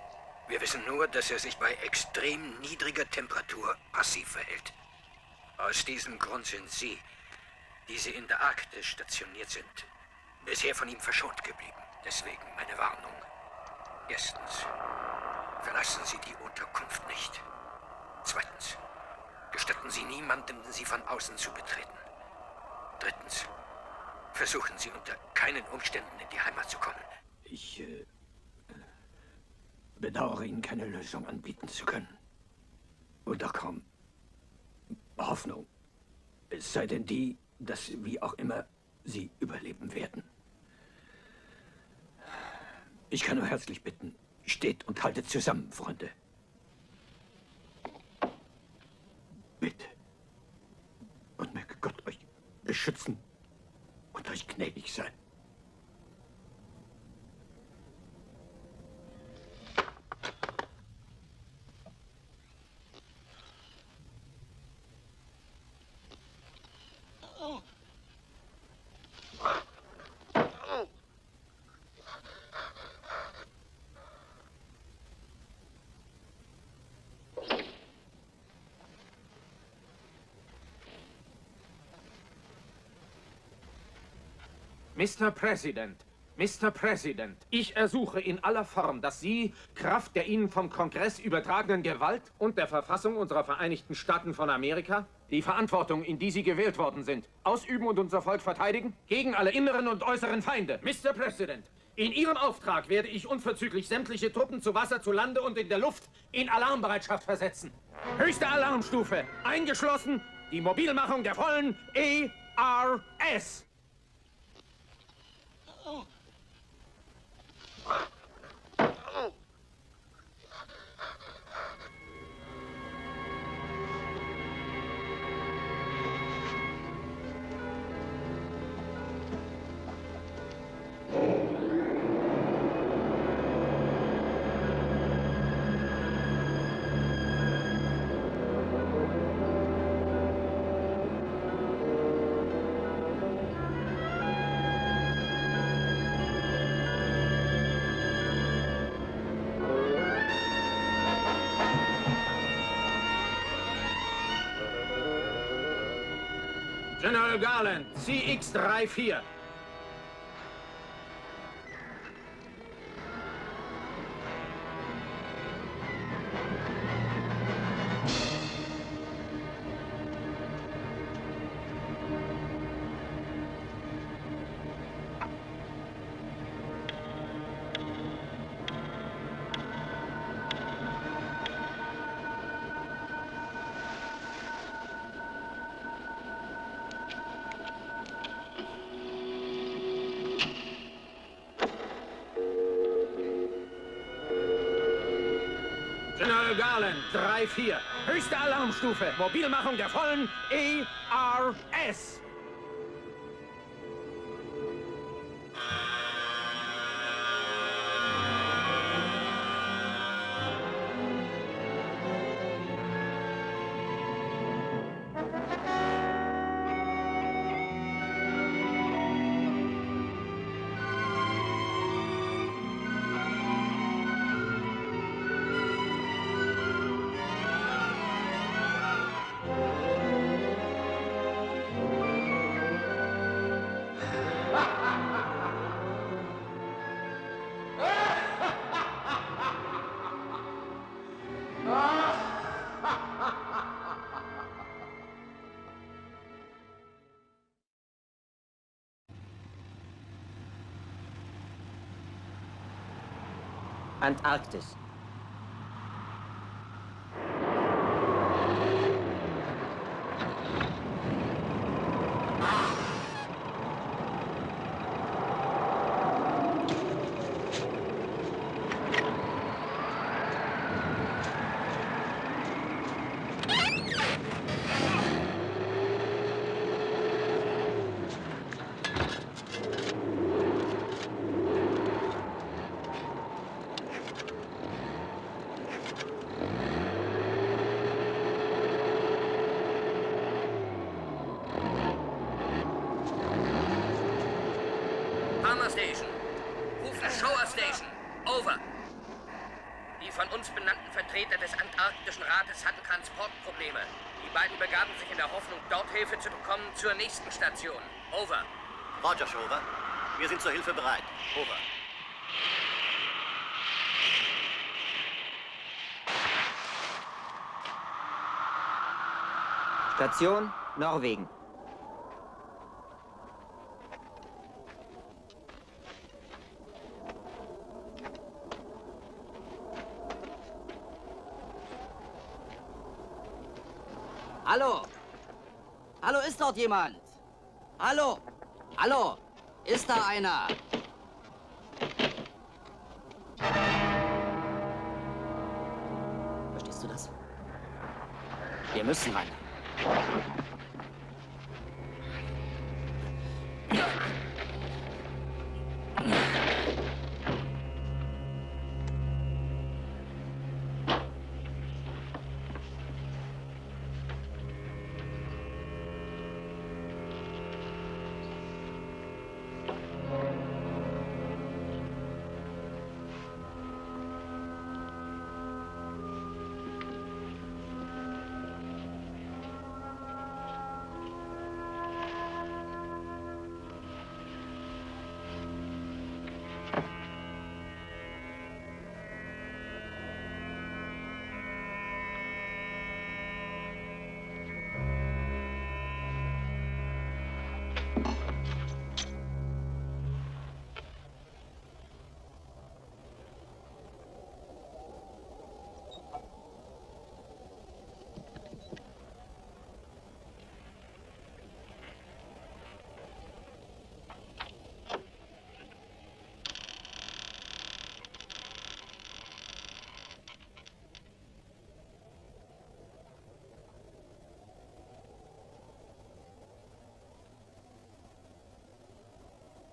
Wir wissen nur, dass er sich bei extrem niedriger Temperatur passiv verhält. Aus diesem Grund sind Sie, die Sie in der Arktis stationiert sind, bisher von ihm verschont geblieben. Deswegen meine Warnung. Erstens, verlassen Sie die Unterkunft nicht. Zweitens, gestatten Sie niemandem, Sie von außen zu betreten. Drittens, versuchen Sie unter keinen Umständen in die Heimat zu kommen. Ich bedauere, Ihnen keine Lösung anbieten zu können. Und auch kaum Hoffnung. Es sei denn die, dass, wie auch immer, Sie überleben werden. Ich kann nur herzlich bitten, steht und haltet zusammen, Freunde. Bitte. Und möge Gott euch beschützen und euch gnädig sein. Mr. President, ich ersuche in aller Form, dass Sie, Kraft der Ihnen vom Kongress übertragenen Gewalt und der Verfassung unserer Vereinigten Staaten von Amerika, die Verantwortung, in die Sie gewählt worden sind, ausüben und unser Volk verteidigen, gegen alle inneren und äußeren Feinde. Mr. President, in Ihrem Auftrag werde ich unverzüglich sämtliche Truppen zu Wasser, zu Lande und in der Luft in Alarmbereitschaft versetzen. Höchste Alarmstufe, eingeschlossen die Mobilmachung der vollen ERS. General Garland, CX-34. General Garland, 3-4. Höchste Alarmstufe. Mobilmachung der vollen ERS. Antarktis. Palmer Station. Rufen Shower Station. Over. Die von uns benannten Vertreter des Antarktischen Rates hatten Transportprobleme. Die beiden begaben sich in der Hoffnung, dort Hilfe zu bekommen, zur nächsten Station. Over. Roger, Shover. Wir sind zur Hilfe bereit. Over. Station Norwegen. Hallo? Hallo, ist dort jemand? Hallo? Hallo? Ist da einer? Verstehst du das? Wir müssen rein.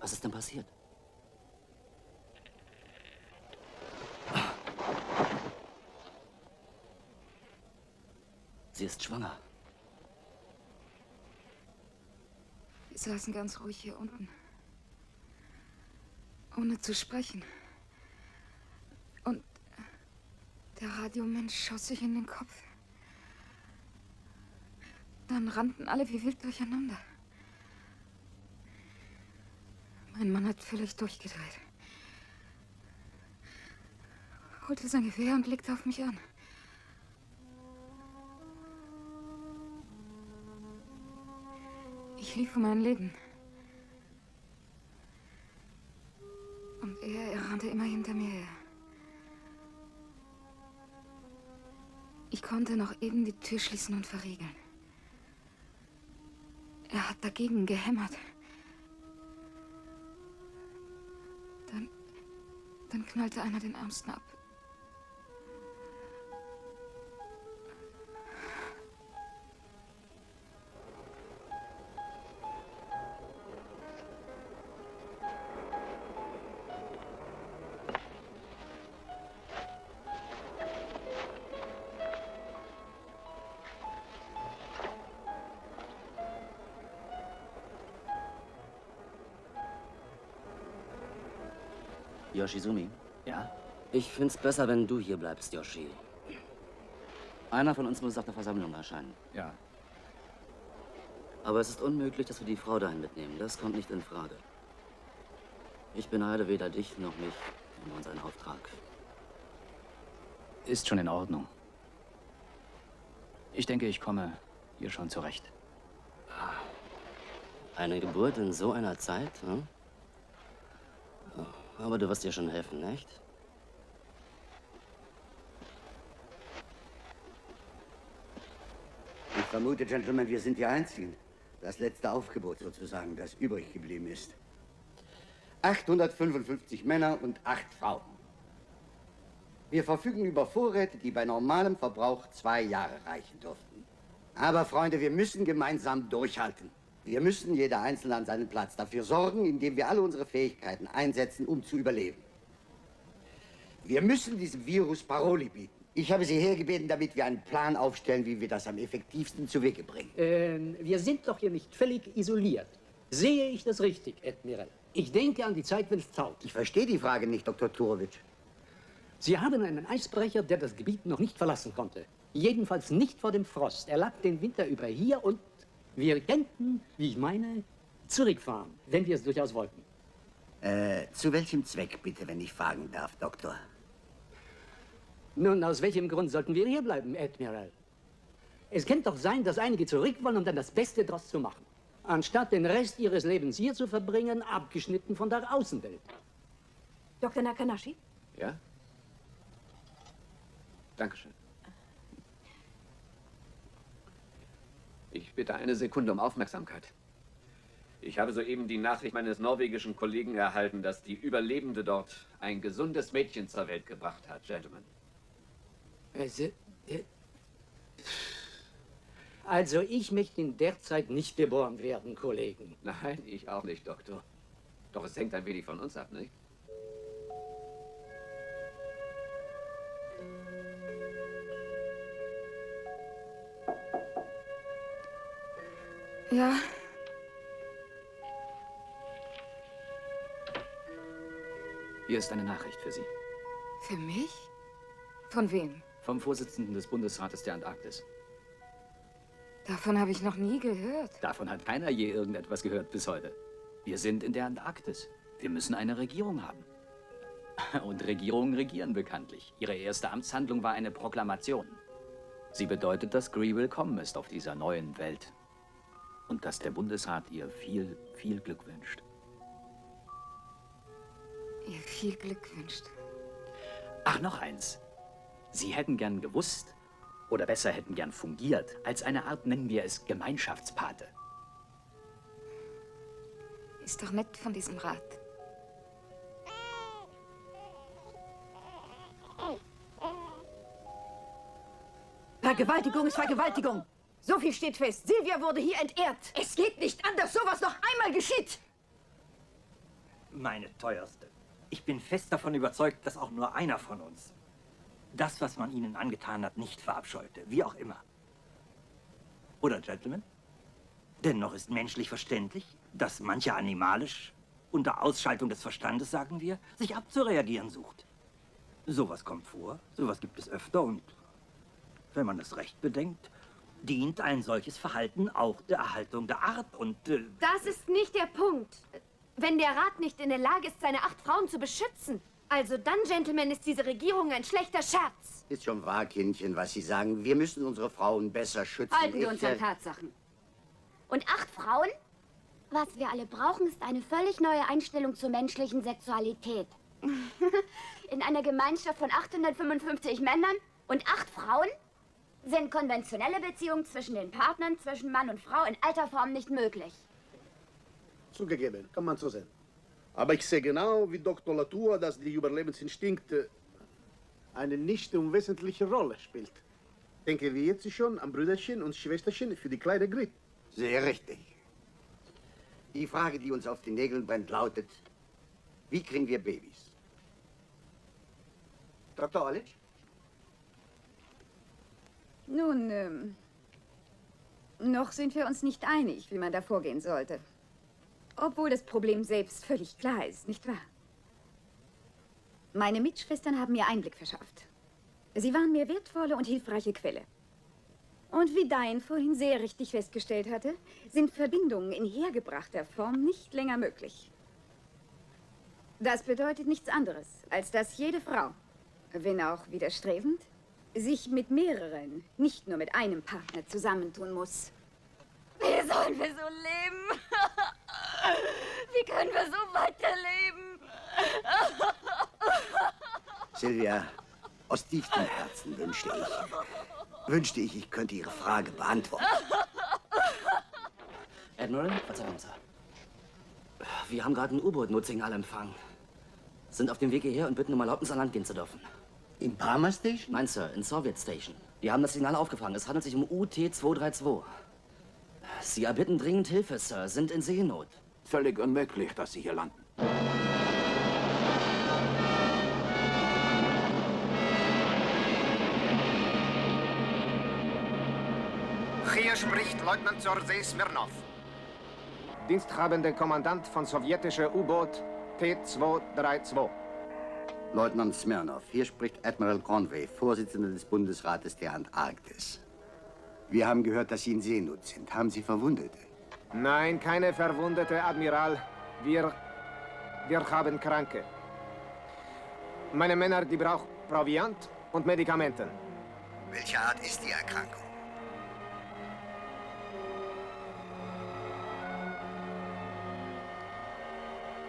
Was ist denn passiert? Sie ist schwanger. Wir saßen ganz ruhig hier unten. Ohne zu sprechen. Und der Radiomensch schoss sich in den Kopf. Dann rannten alle wie wild durcheinander. Mein Mann hat völlig durchgedreht. Holte sein Gewehr und blickte auf mich an. Ich lief um mein Leben. Und er rannte immer hinter mir her. Ich konnte noch eben die Tür schließen und verriegeln. Er hat dagegen gehämmert. Dann knallte einer den Ärmsten ab. Yoshizumi? Ja? Ich find's besser, wenn du hier bleibst, Yoshi. Einer von uns muss auf der Versammlung erscheinen. Ja. Aber es ist unmöglich, dass wir die Frau dahin mitnehmen. Das kommt nicht in Frage. Ich beneide weder dich noch mich um unseren Auftrag. Ist schon in Ordnung. Ich denke, ich komme hier schon zurecht. Eine Geburt in so einer Zeit, hm? Aber du wirst dir schon helfen, nicht? Ich vermute, Gentlemen, wir sind die Einzigen. Das letzte Aufgebot sozusagen, das übrig geblieben ist. 855 Männer und 8 Frauen. Wir verfügen über Vorräte, die bei normalem Verbrauch 2 Jahre reichen dürften. Aber, Freunde, wir müssen gemeinsam durchhalten. Wir müssen, jeder Einzelne an seinen Platz, dafür sorgen, indem wir alle unsere Fähigkeiten einsetzen, um zu überleben. Wir müssen diesem Virus Paroli bieten. Ich habe Sie hergebeten, damit wir einen Plan aufstellen, wie wir das am effektivsten zu Wege bringen. Wir sind doch hier nicht völlig isoliert. Sehe ich das richtig, Admiral? Ich denke an die Zeit, wenn es taut. Ich verstehe die Frage nicht, Dr. Turovic. Sie haben einen Eisbrecher, der das Gebiet noch nicht verlassen konnte. Jedenfalls nicht vor dem Frost. Er lag den Winter über hier und wir könnten, wie ich meine, zurückfahren, wenn wir es durchaus wollten. Zu welchem Zweck, bitte, wenn ich fragen darf, Doktor? Nun, aus welchem Grund sollten wir hierbleiben, Admiral? Es könnte doch sein, dass einige zurück wollen, um dann das Beste draus zu machen. Anstatt den Rest ihres Lebens hier zu verbringen, abgeschnitten von der Außenwelt. Dr. Nakanashi? Ja? Dankeschön. Ich bitte eine Sekunde um Aufmerksamkeit. Ich habe soeben die Nachricht meines norwegischen Kollegen erhalten, dass die Überlebende dort ein gesundes Mädchen zur Welt gebracht hat, Gentlemen. Also, ich möchte in der Zeit nicht geboren werden, Kollegen. Nein, ich auch nicht, Doktor. Doch es hängt ein wenig von uns ab, nicht? Ja. Hier ist eine Nachricht für Sie. Für mich? Von wem? Vom Vorsitzenden des Bundesrates der Antarktis. Davon habe ich noch nie gehört. Davon hat keiner je irgendetwas gehört bis heute. Wir sind in der Antarktis. Wir müssen eine Regierung haben. Und Regierungen regieren bekanntlich. Ihre erste Amtshandlung war eine Proklamation. Sie bedeutet, dass Gree willkommen ist auf dieser neuen Welt. Und dass der Bundesrat ihr viel, viel Glück wünscht. Ihr viel Glück wünscht. Ach, noch eins. Sie hätten gern gewusst, oder besser hätten gern fungiert, als eine Art, nennen wir es, Gemeinschaftspate. Ist doch nett von diesem Rat. Vergewaltigung ist Vergewaltigung. So viel steht fest. Silvia wurde hier entehrt. Es geht nicht an, dass sowas noch einmal geschieht. Meine Teuerste, ich bin fest davon überzeugt, dass auch nur einer von uns das, was man ihnen angetan hat, nicht verabscheute. Wie auch immer. Oder, Gentlemen? Dennoch ist menschlich verständlich, dass mancher animalisch, unter Ausschaltung des Verstandes, sagen wir, sich abzureagieren sucht. Sowas kommt vor, sowas gibt es öfter und, wenn man es recht bedenkt, dient ein solches Verhalten auch der Erhaltung der Art und... Das ist nicht der Punkt. Wenn der Rat nicht in der Lage ist, seine 8 Frauen zu beschützen, also dann, Gentlemen, ist diese Regierung ein schlechter Scherz. Ist schon wahr, Kindchen, was Sie sagen. Wir müssen unsere Frauen besser schützen. Halten wir uns an Tatsachen. Und 8 Frauen? Was wir alle brauchen, ist eine völlig neue Einstellung zur menschlichen Sexualität. In einer Gemeinschaft von 855 Männern und 8 Frauen sind konventionelle Beziehungen zwischen den Partnern, zwischen Mann und Frau in alter Form nicht möglich. Zugegeben, kann man so sehen. Aber ich sehe genau wie Dr. Latour, dass die Überlebensinstinkte eine nicht unwesentliche Rolle spielt. Denken wir jetzt schon an Brüderchen und Schwesterchen für die kleine Grit. Sehr richtig. Die Frage, die uns auf den Nägeln brennt, lautet, wie kriegen wir Babys? Dr. Olic? Nun, noch sind wir uns nicht einig, wie man da vorgehen sollte. Obwohl das Problem selbst völlig klar ist, nicht wahr? Meine Mitschwestern haben mir Einblick verschafft. Sie waren mir wertvolle und hilfreiche Quelle. Und wie Diane vorhin sehr richtig festgestellt hatte, sind Verbindungen in hergebrachter Form nicht länger möglich. Das bedeutet nichts anderes, als dass jede Frau, wenn auch widerstrebend, sich mit mehreren, nicht nur mit einem Partner zusammentun muss. Wie sollen wir so leben? Wie können wir so weiterleben? Sylvia, aus tiefstem Herzen wünschte ich, ich könnte Ihre Frage beantworten. Admiral, Verzeihung, Sir. Wir haben gerade ein U-Boot-Notsignal empfangen. Sind auf dem Weg hierher und bitten um Erlaubnis, an Land gehen zu dürfen. In Palmer Station? Nein, Sir, in Soviet Station. Wir haben das Signal aufgefangen. Es handelt sich um UT-232. Sie erbitten dringend Hilfe, Sir. Sind in Seenot. Völlig unmöglich, dass Sie hier landen. Hier spricht Leutnant Sergei Smirnov. Diensthabender Kommandant von sowjetischer U-Boot T-232. Leutnant Smirnov, hier spricht Admiral Conway, Vorsitzender des Bundesrates der Antarktis. Wir haben gehört, dass Sie in Seenot sind. Haben Sie Verwundete? Nein, keine Verwundete, Admiral. Wir haben Kranke. Meine Männer, die brauchen Proviant und Medikamenten. Welche Art ist die Erkrankung?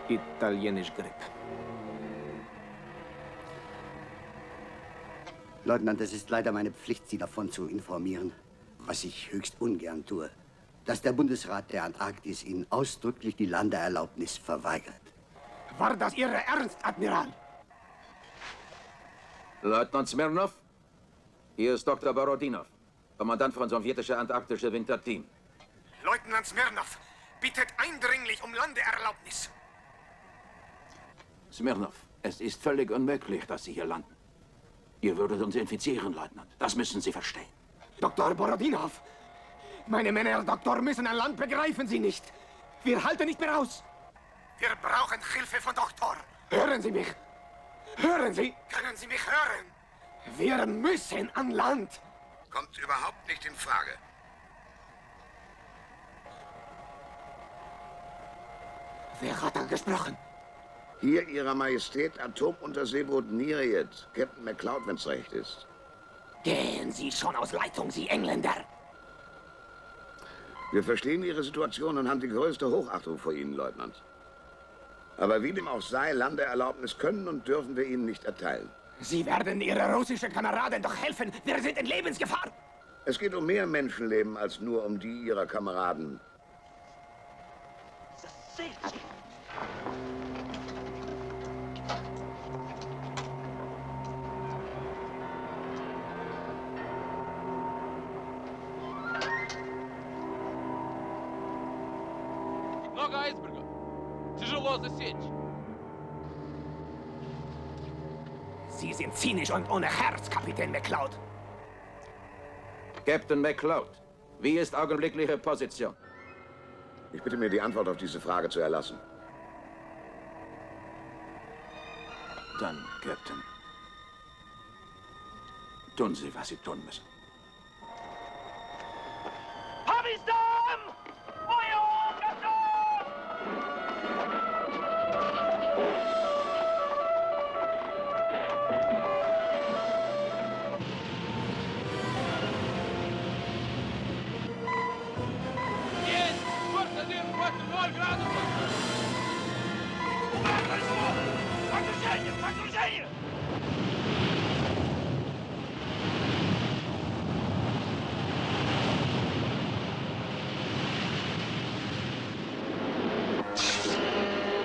Italienisch Grippe. Leutnant, es ist leider meine Pflicht, Sie davon zu informieren, was ich höchst ungern tue, dass der Bundesrat der Antarktis Ihnen ausdrücklich die Landeerlaubnis verweigert. War das Ihre Ernst, Admiral? Leutnant Smirnov, hier ist Dr. Borodinov, Kommandant von sowjetischer antarktischer Winterteam. Leutnant Smirnov bittet eindringlich um Landeerlaubnis. Smirnov, es ist völlig unmöglich, dass Sie hier landen. Ihr würdet uns infizieren, Leutnant. Das müssen Sie verstehen. Dr. Borodinov! Meine Männer, Herr Doktor, müssen an Land, begreifen Sie nicht. Wir halten nicht mehr aus. Wir brauchen Hilfe von Doktor. Hören Sie mich. Hören Sie. Können Sie mich hören? Wir müssen an Land. Kommt überhaupt nicht in Frage. Wer hat da gesprochen? Hier, Ihrer Majestät, Atomunterseeboot Nereid. Captain McCloud, wenn's recht ist. Gehen Sie schon aus Leitung, Sie Engländer. Wir verstehen Ihre Situation und haben die größte Hochachtung vor Ihnen, Leutnant. Aber wie dem auch sei, Landeerlaubnis können und dürfen wir Ihnen nicht erteilen. Sie werden Ihre russischen Kameraden doch helfen. Wir sind in Lebensgefahr. Es geht um mehr Menschenleben als nur um die Ihrer Kameraden. Много айсбергов. Тяжело засечь. Sie sind zynisch und ohne Herz, Kapitän McCloud. Captain McCloud, wie ist augenblickliche Position? Ich bitte mir, die Antwort auf diese Frage zu erlassen. Dann, Captain. Tun Sie, was Sie tun müssen. Hab ich's da! Feuer! 0 градусов! Погружение! Погружение!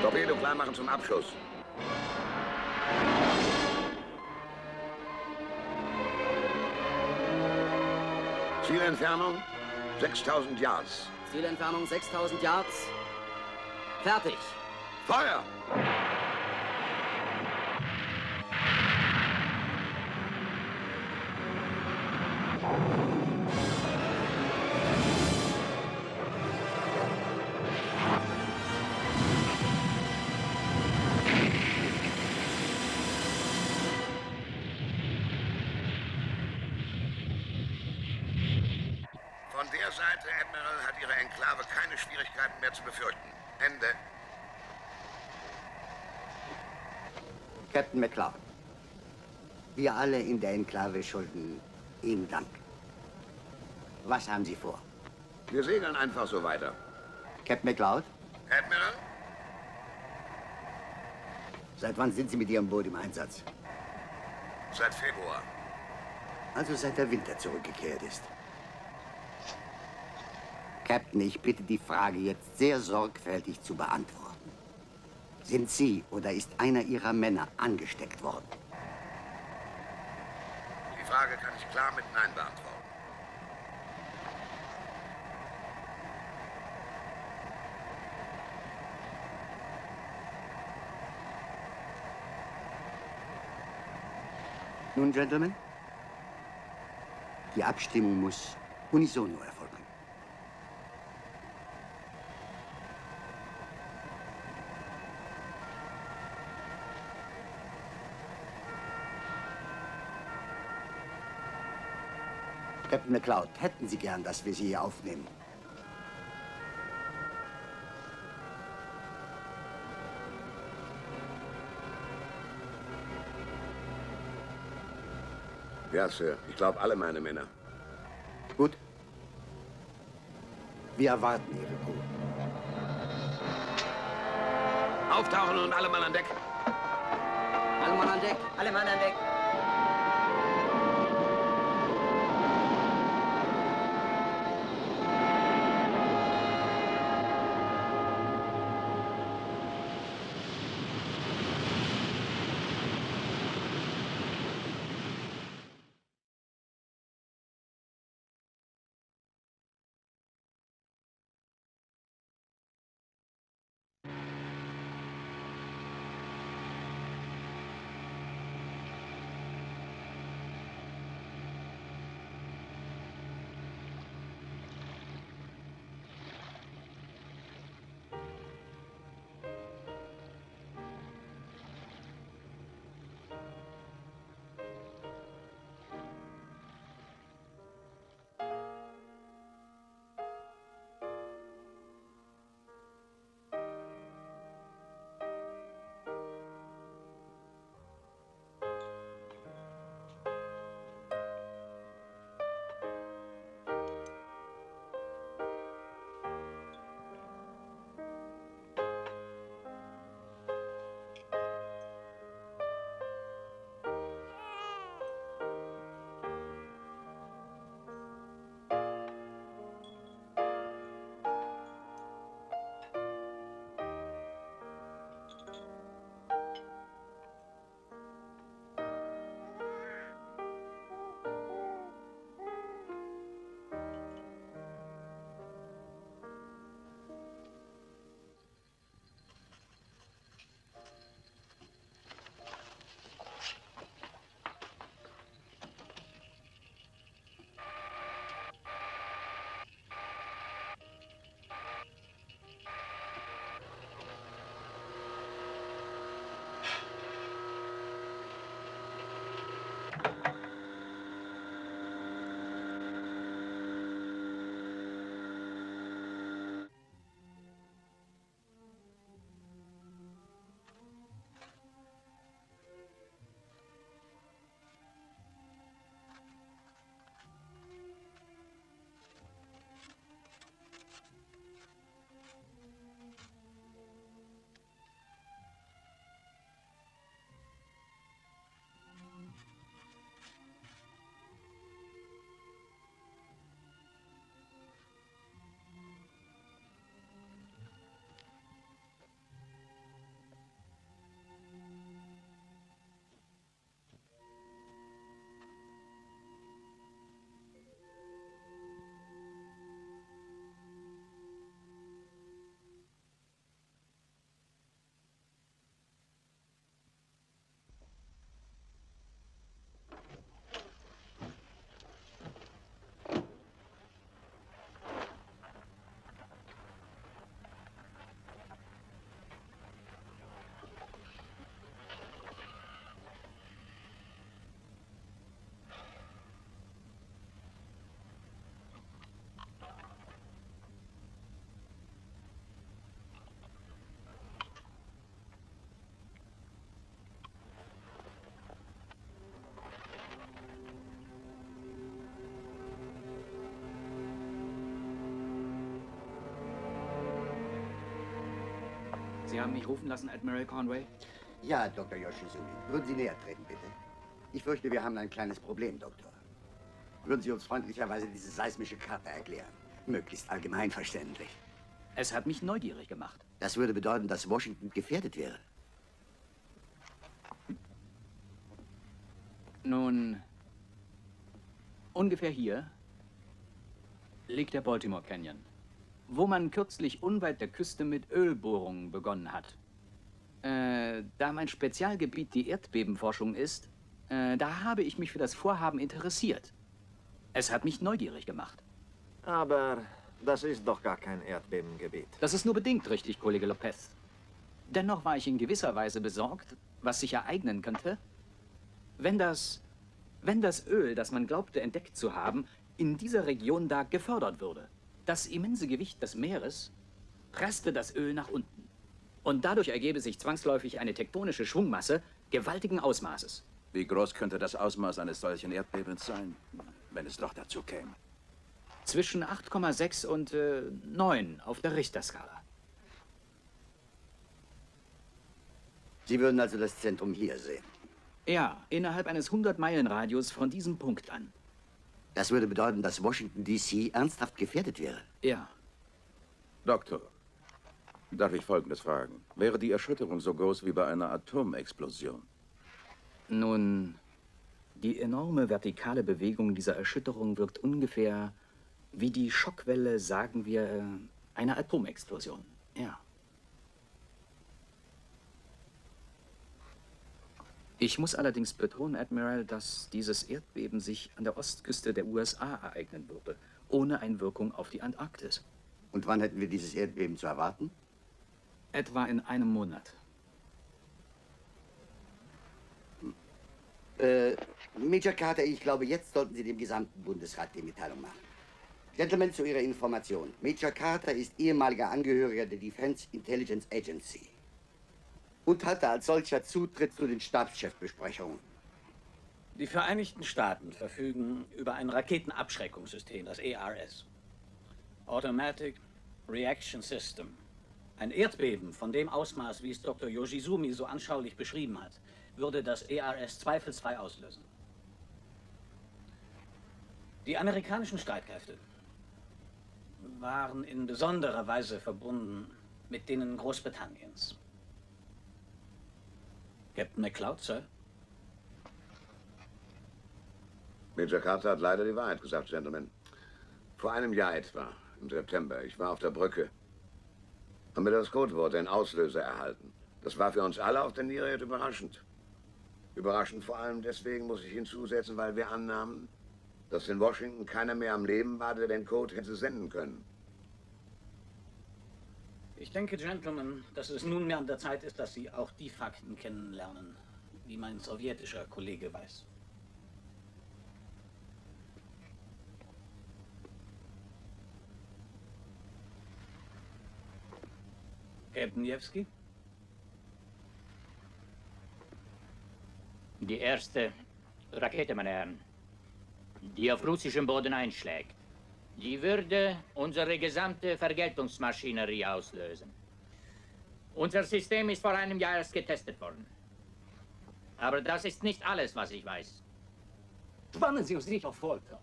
Torpedo klar machen zum Abschuss. Zielentfernung 6000 Yards. Zielentfernung 6000 Yards. Fertig. Feuer! Von der Seite, Admiral, hat Ihre Enklave keine Schwierigkeiten mehr zu befürchten. Ende. Captain McCloud, wir alle in der Enklave schulden Ihnen Dank. Was haben Sie vor? Wir segeln einfach so weiter. Captain McCloud, Admiral? seit wann sind Sie mit Ihrem Boot im Einsatz? Seit Februar. Also seit der Winter zurückgekehrt ist. Captain, ich bitte die Frage jetzt sehr sorgfältig zu beantworten. Sind Sie oder ist einer Ihrer Männer angesteckt worden? Die Frage kann ich klar mit Nein beantworten. Nun, Gentlemen, die Abstimmung muss unisono erfolgen. Captain McCloud, hätten Sie gern, dass wir Sie hier aufnehmen? Ja, Sir. Ich glaube, alle meine Männer. Gut. Wir erwarten Ihre Crew. Auftauchen und alle Mann an Deck. Alle Mann an Deck. Alle Mann an Deck. Sie haben mich rufen lassen, Admiral Conway? Ja, Dr. Yoshizumi. Würden Sie näher treten, bitte? Ich fürchte, wir haben ein kleines Problem, Doktor. Würden Sie uns freundlicherweise diese seismische Karte erklären? Möglichst allgemein verständlich. Es hat mich neugierig gemacht. Das würde bedeuten, dass Washington gefährdet wäre. Nun, ungefähr hier liegt der Baltimore Canyon, wo man kürzlich unweit der Küste mit Ölbohrungen begonnen hat. Da mein Spezialgebiet die Erdbebenforschung ist, da habe ich mich für das Vorhaben interessiert. Es hat mich neugierig gemacht. Aber das ist doch gar kein Erdbebengebiet. Das ist nur bedingt richtig, Kollege Lopez. Dennoch war ich in gewisser Weise besorgt, was sich ereignen könnte, wenn das Öl, das man glaubte entdeckt zu haben, in dieser Region da gefördert würde. Das immense Gewicht des Meeres presste das Öl nach unten. Und dadurch ergebe sich zwangsläufig eine tektonische Schwungmasse gewaltigen Ausmaßes. Wie groß könnte das Ausmaß eines solchen Erdbebens sein, wenn es doch dazu käme? Zwischen 8,6 und 9 auf der Richterskala. Sie würden also das Zentrum hier sehen? Ja, innerhalb eines 100-Meilen-Radius von diesem Punkt an. Das würde bedeuten, dass Washington D.C. ernsthaft gefährdet wäre? Ja. Doktor, darf ich Folgendes fragen? Wäre die Erschütterung so groß wie bei einer Atomexplosion? Nun, die enorme vertikale Bewegung dieser Erschütterung wirkt ungefähr wie die Schockwelle, sagen wir, einer Atomexplosion. Ja. Ich muss allerdings betonen, Admiral, dass dieses Erdbeben sich an der Ostküste der USA ereignen würde, ohne Einwirkung auf die Antarktis. Und wann hätten wir dieses Erdbeben zu erwarten? Etwa in einem Monat. Major Carter, ich glaube, jetzt sollten Sie dem gesamten Bundesrat die Mitteilung machen. Gentlemen, zu Ihrer Information. Major Carter ist ehemaliger Angehöriger der Defense Intelligence Agency und hatte als solcher Zutritt zu den Stabschefbesprechungen. Die Vereinigten Staaten verfügen über ein Raketenabschreckungssystem, das ERS. Automatic Reaction System. Ein Erdbeben von dem Ausmaß, wie es Dr. Yoshizumi so anschaulich beschrieben hat, würde das ERS zweifelsfrei auslösen. Die amerikanischen Streitkräfte waren in besonderer Weise verbunden mit denen Großbritanniens. Captain McCloud, Sir? Major Carter hat leider die Wahrheit gesagt, Gentlemen. Vor einem Jahr etwa, im September, ich war auf der Brücke, haben wir das Codewort, den Auslöser, erhalten. Das war für uns alle auf der Nereid überraschend. Überraschend vor allem deswegen, muss ich hinzusetzen, weil wir annahmen, dass in Washington keiner mehr am Leben war, der den Code hätte senden können. Ich denke, Gentlemen, dass es nunmehr an der Zeit ist, dass Sie auch die Fakten kennenlernen, wie mein sowjetischer Kollege weiß. Captain Jewski? Die erste Rakete, meine Herren, die auf russischem Boden einschlägt, die würde unsere gesamte Vergeltungsmaschinerie auslösen. Unser System ist vor einem Jahr erst getestet worden. Aber das ist nicht alles, was ich weiß. Spannen Sie uns nicht auf Folter.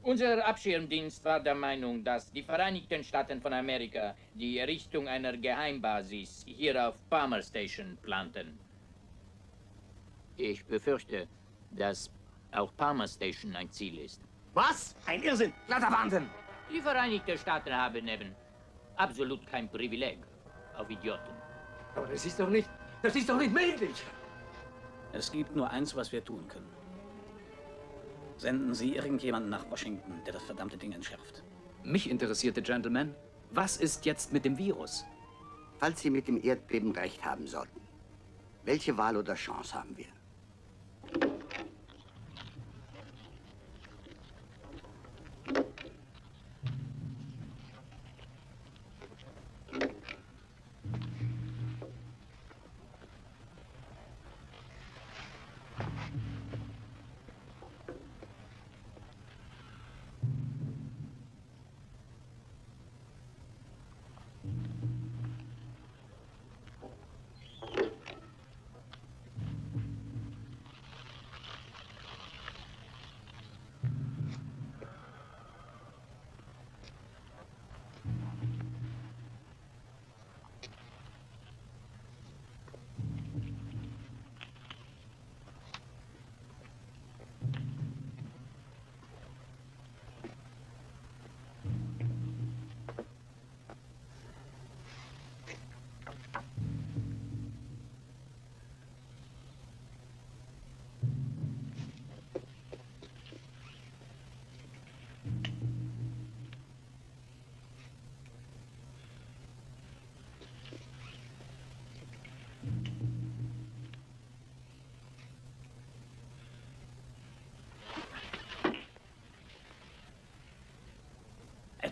Unser Abschirmdienst war der Meinung, dass die Vereinigten Staaten von Amerika die Errichtung einer Geheimbasis hier auf Palmer Station planten. Ich befürchte, dass auch Palmer Station ein Ziel ist. Was? Ein Irrsinn! Glatter Wahnsinn! Die Vereinigten Staaten haben eben absolut kein Privileg auf Idioten. Aber das ist doch nicht möglich! Es gibt nur eins, was wir tun können. Senden Sie irgendjemanden nach Washington, der das verdammte Ding entschärft. Mich interessierte, Gentlemen, was ist jetzt mit dem Virus? Falls Sie mit dem Erdbeben recht haben sollten, welche Wahl oder Chance haben wir?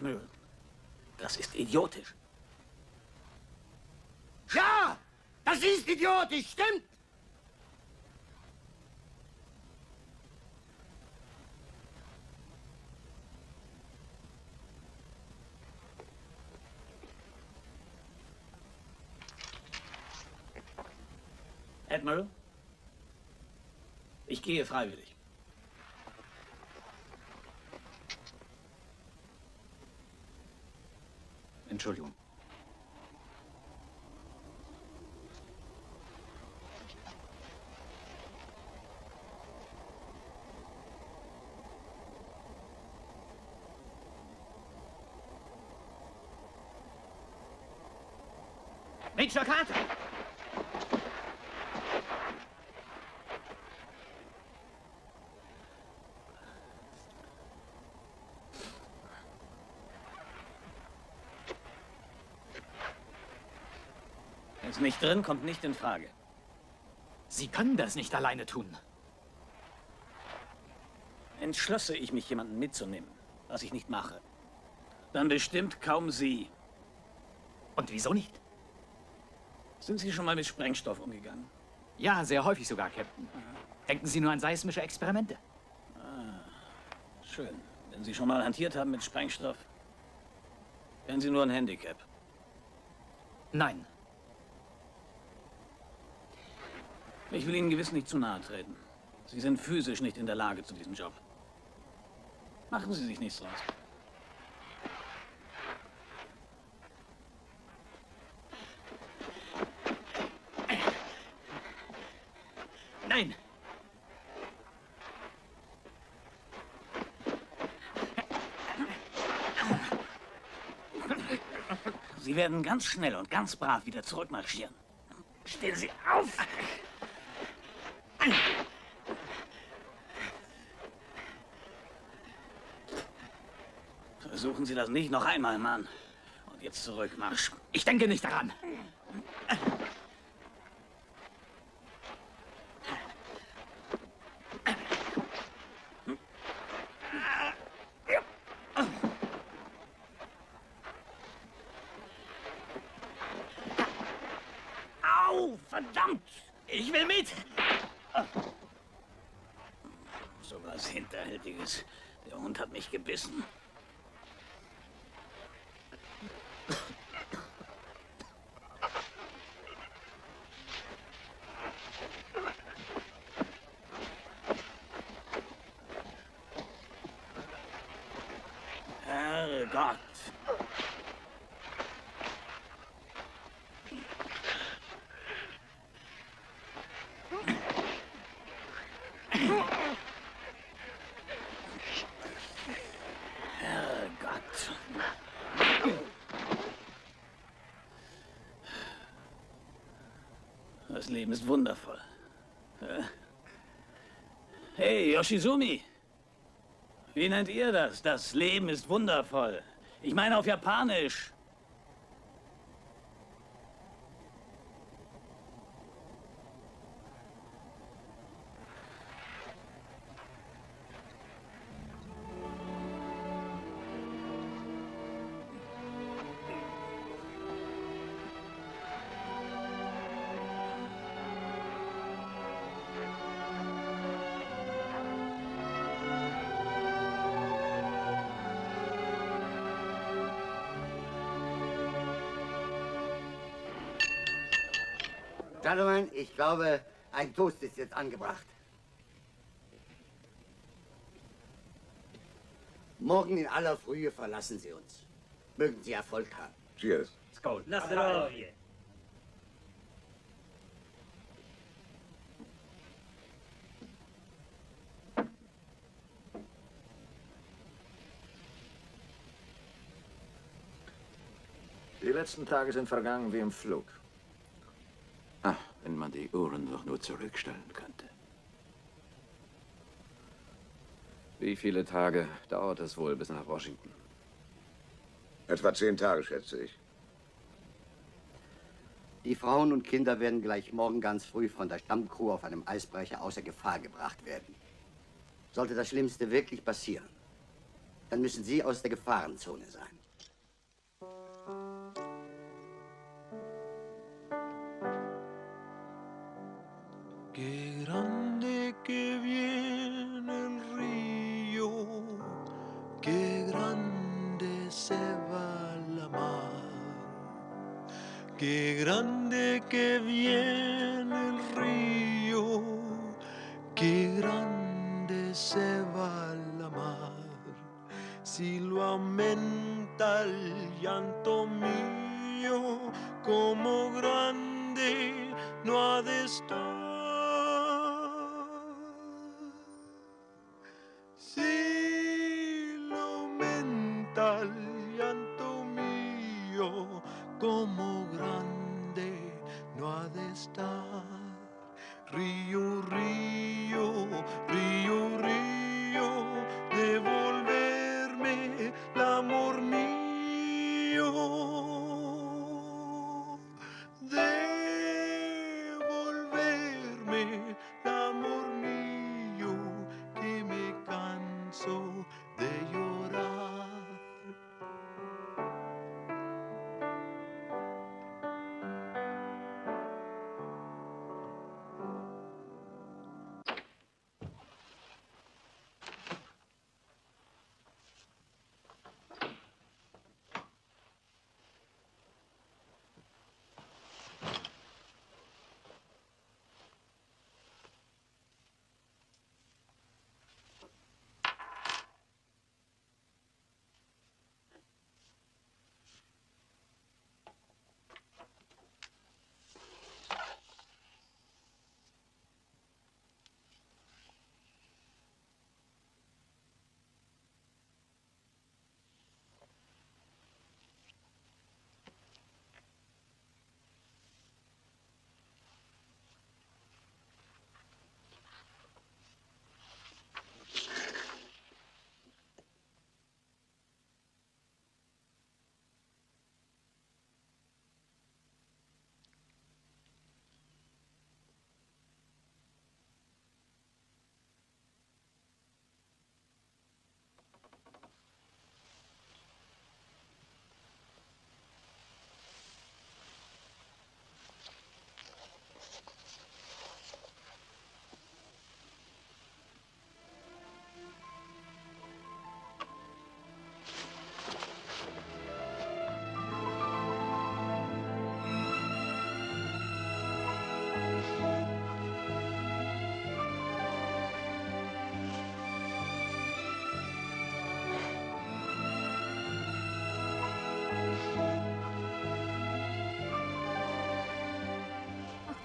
Admiral, das ist idiotisch. Ja, das ist idiotisch, stimmt! Admiral, ich gehe freiwillig. Entschuldigung. Major Carter! Ist nicht drin, kommt nicht in Frage. Sie können das nicht alleine tun. Entschlösse ich mich, jemanden mitzunehmen, was ich nicht mache, dann bestimmt kaum Sie. Und wieso nicht? Sind Sie schon mal mit Sprengstoff umgegangen? Ja, sehr häufig sogar, Captain. Denken Sie nur an seismische Experimente. Ah, schön. Wenn Sie schon mal hantiert haben mit Sprengstoff, wären Sie nur ein Handicap. Nein. Ich will Ihnen gewiss nicht zu nahe treten. Sie sind physisch nicht in der Lage zu diesem Job. Machen Sie sich nichts draus. Nein! Sie werden ganz schnell und ganz brav wieder zurückmarschieren. Stehen Sie auf! Versuchen Sie das nicht noch einmal, Mann. Und jetzt zurück, Marsch. Ich denke nicht daran. Au, verdammt! Ich will mit! So was Hinterhältiges. Der Hund hat mich gebissen. Herrgott! Herrgott! Das Leben ist wundervoll. Hey, Yoshizumi! Wie nennt ihr das? Das Leben ist wundervoll. Ich meine auf Japanisch. Gentlemen, ich glaube, ein Toast ist jetzt angebracht. Morgen in aller Frühe verlassen Sie uns. Mögen Sie Erfolg haben. Cheers. Skål. Na zdrowie. Die letzten Tage sind vergangen wie im Flug. Ach, wenn man die Uhren doch nur zurückstellen könnte. Wie viele Tage dauert es wohl bis nach Washington? Etwa 10 Tage, schätze ich. Die Frauen und Kinder werden gleich morgen ganz früh von der Stammcrew auf einem Eisbrecher außer Gefahr gebracht werden. Sollte das Schlimmste wirklich passieren, dann müssen Sie aus der Gefahrenzone sein. Qué grande que viene el río, qué grande se va la mar. Qué grande que viene el río, qué grande se va la mar. Si lo aumenta el llanto mío, como grande no ha de estar. Si lo aumenta el llanto mío, como grande no ha de estar. Río, río, río, río, devolverme el amor mío. Devolverme el amor mío, que me canso de llorar.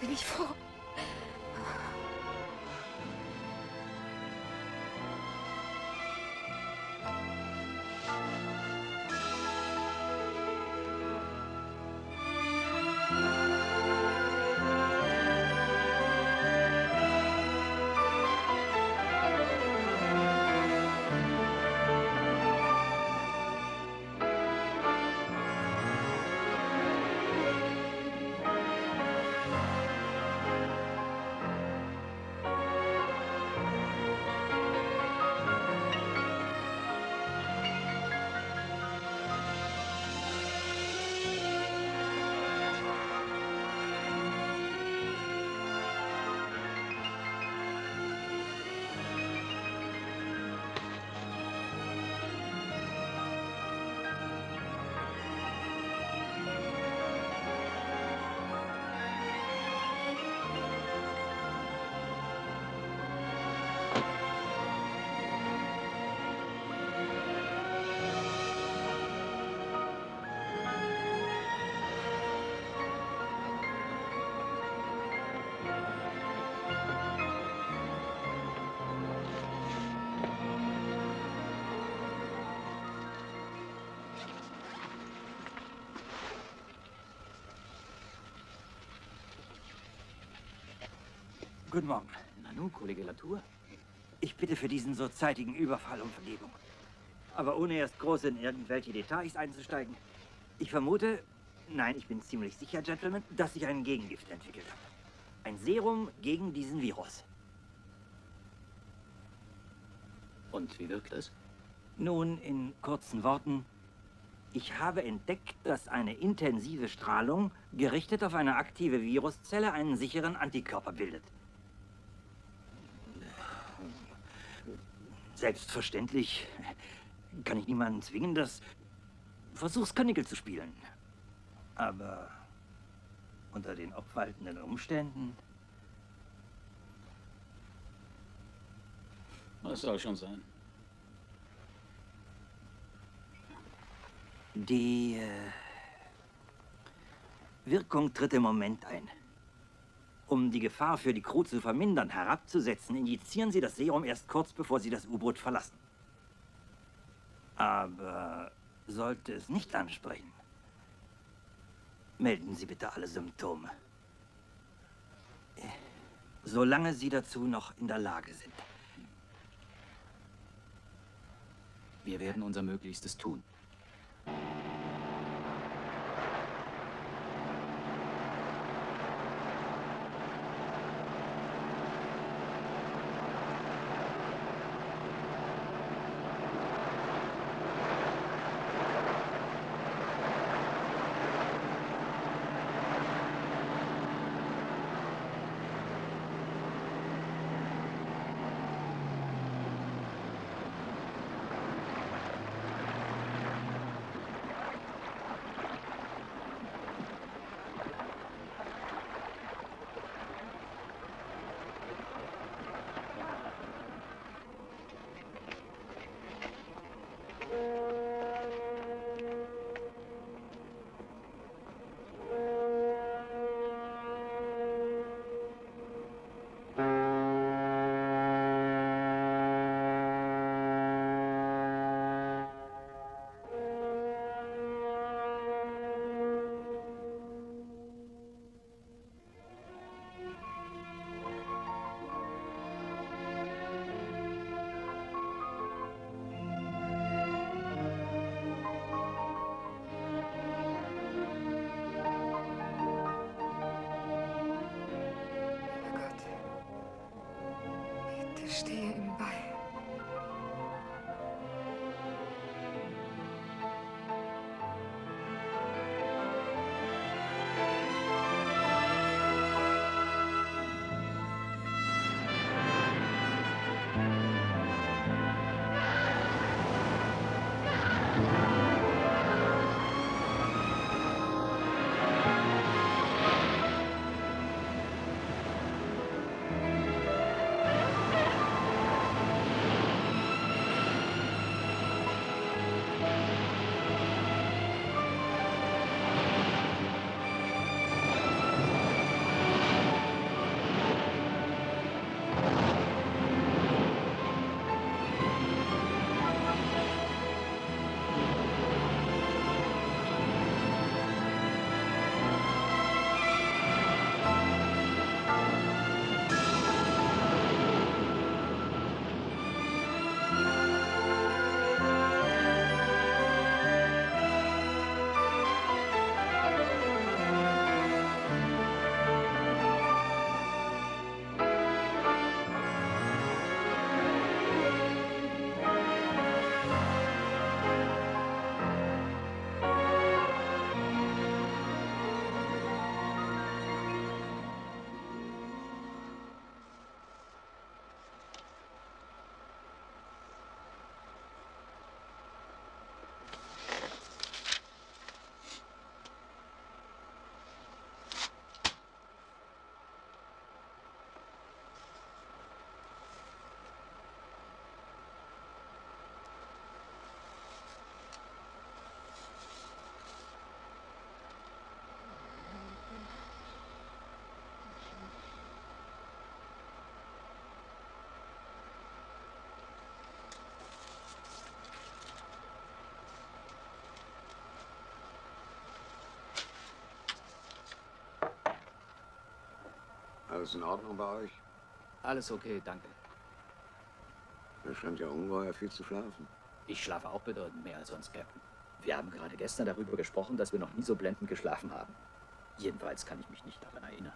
Bin ich froh. Guten Morgen. Nanu, Kollege Latour. Ich bitte für diesen so zeitigen Überfall um Vergebung. Aber ohne erst groß in irgendwelche Details einzusteigen. Ich vermute, nein, ich bin ziemlich sicher, Gentlemen, dass ich ein Gegengift entwickelt habe. Ein Serum gegen diesen Virus. Und wie wirkt es? Nun, in kurzen Worten, ich habe entdeckt, dass eine intensive Strahlung, gerichtet auf eine aktive Viruszelle, einen sicheren Antikörper bildet. Selbstverständlich kann ich niemanden zwingen, das Versuchskanickel zu spielen. Aber unter den obwaltenden Umständen... Das soll schon sein. Die Wirkung tritt im Moment ein. Um die Gefahr für die Crew zu vermindern, herabzusetzen, injizieren Sie das Serum erst kurz, bevor Sie das U-Boot verlassen. Aber sollte es nicht ansprechen, melden Sie bitte alle Symptome. Solange Sie dazu noch in der Lage sind. Wir werden unser Möglichstes tun. Stehe ihm bei. Alles in Ordnung bei euch? Alles okay, danke. Ihr scheint ja ungeheuer viel zu schlafen. Ich schlafe auch bedeutend mehr als sonst, Captain. Wir haben gerade gestern darüber gesprochen, dass wir noch nie so blendend geschlafen haben. Jedenfalls kann ich mich nicht daran erinnern.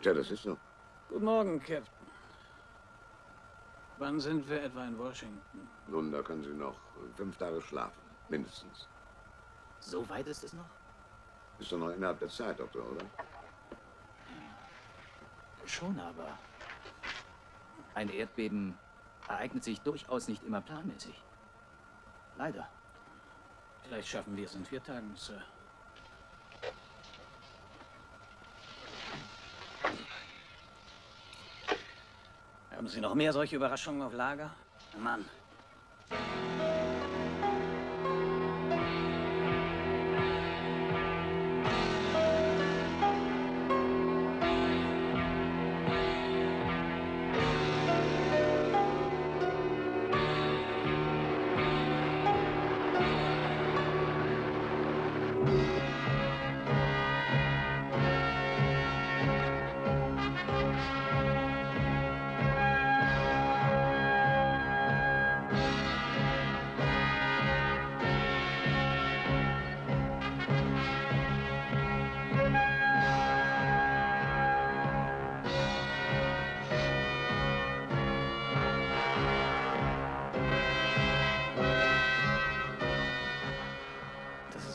Tja, das ist so. Guten Morgen, Captain. Wann sind wir etwa in Washington? Nun, da können Sie noch 5 Tage schlafen. Mindestens. So weit ist es noch? Ist doch noch innerhalb der Zeit, Doktor, oder? Schon, aber ein Erdbeben ereignet sich durchaus nicht immer planmäßig. Leider. Vielleicht schaffen wir es in 4 Tagen, Sir. Haben Sie noch mehr solche Überraschungen auf Lager? Mann.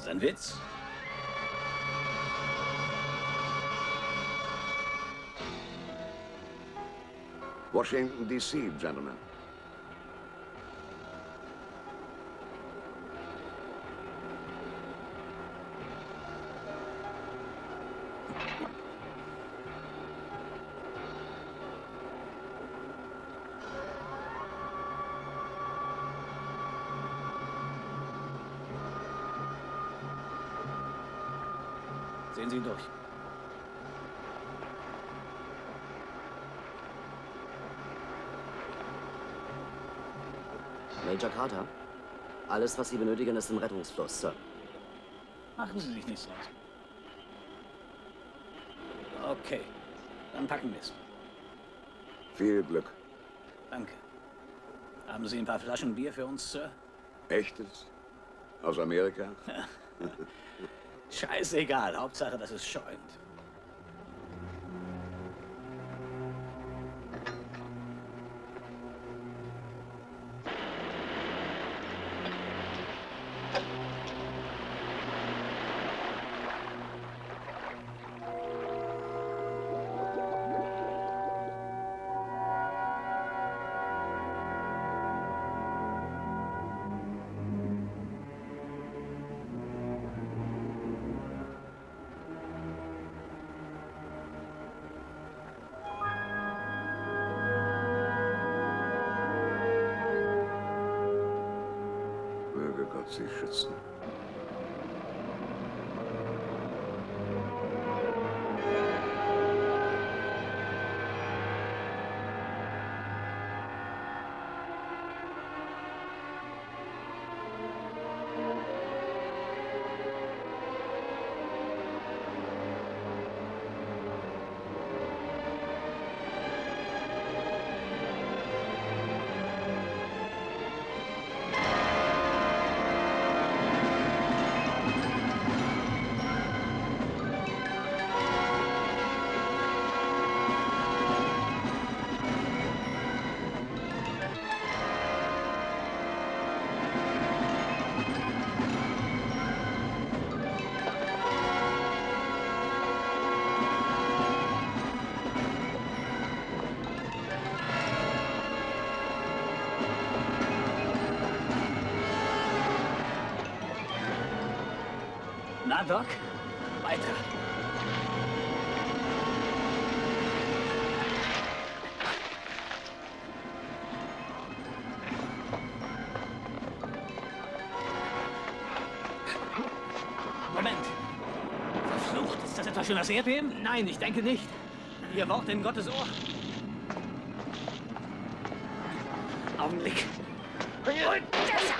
Ein Witz? Washington, D.C., gentlemen. Sehen Sie durch. Major Carter, alles, was Sie benötigen, ist im Rettungsfluss, Sir. Machen Sie sich nichts draus. Okay, dann packen wir es. Viel Glück. Danke. Haben Sie ein paar Flaschen Bier für uns, Sir? Echtes? Aus Amerika? Scheißegal, Hauptsache, dass es schäumt. Möge Gott Sie schützen. Na, Doc, weiter. Moment. Verflucht, ist das etwa schon das Erdbeben? Nein, ich denke nicht. Ihr Wort in Gottes Ohr. Augenblick. Und das.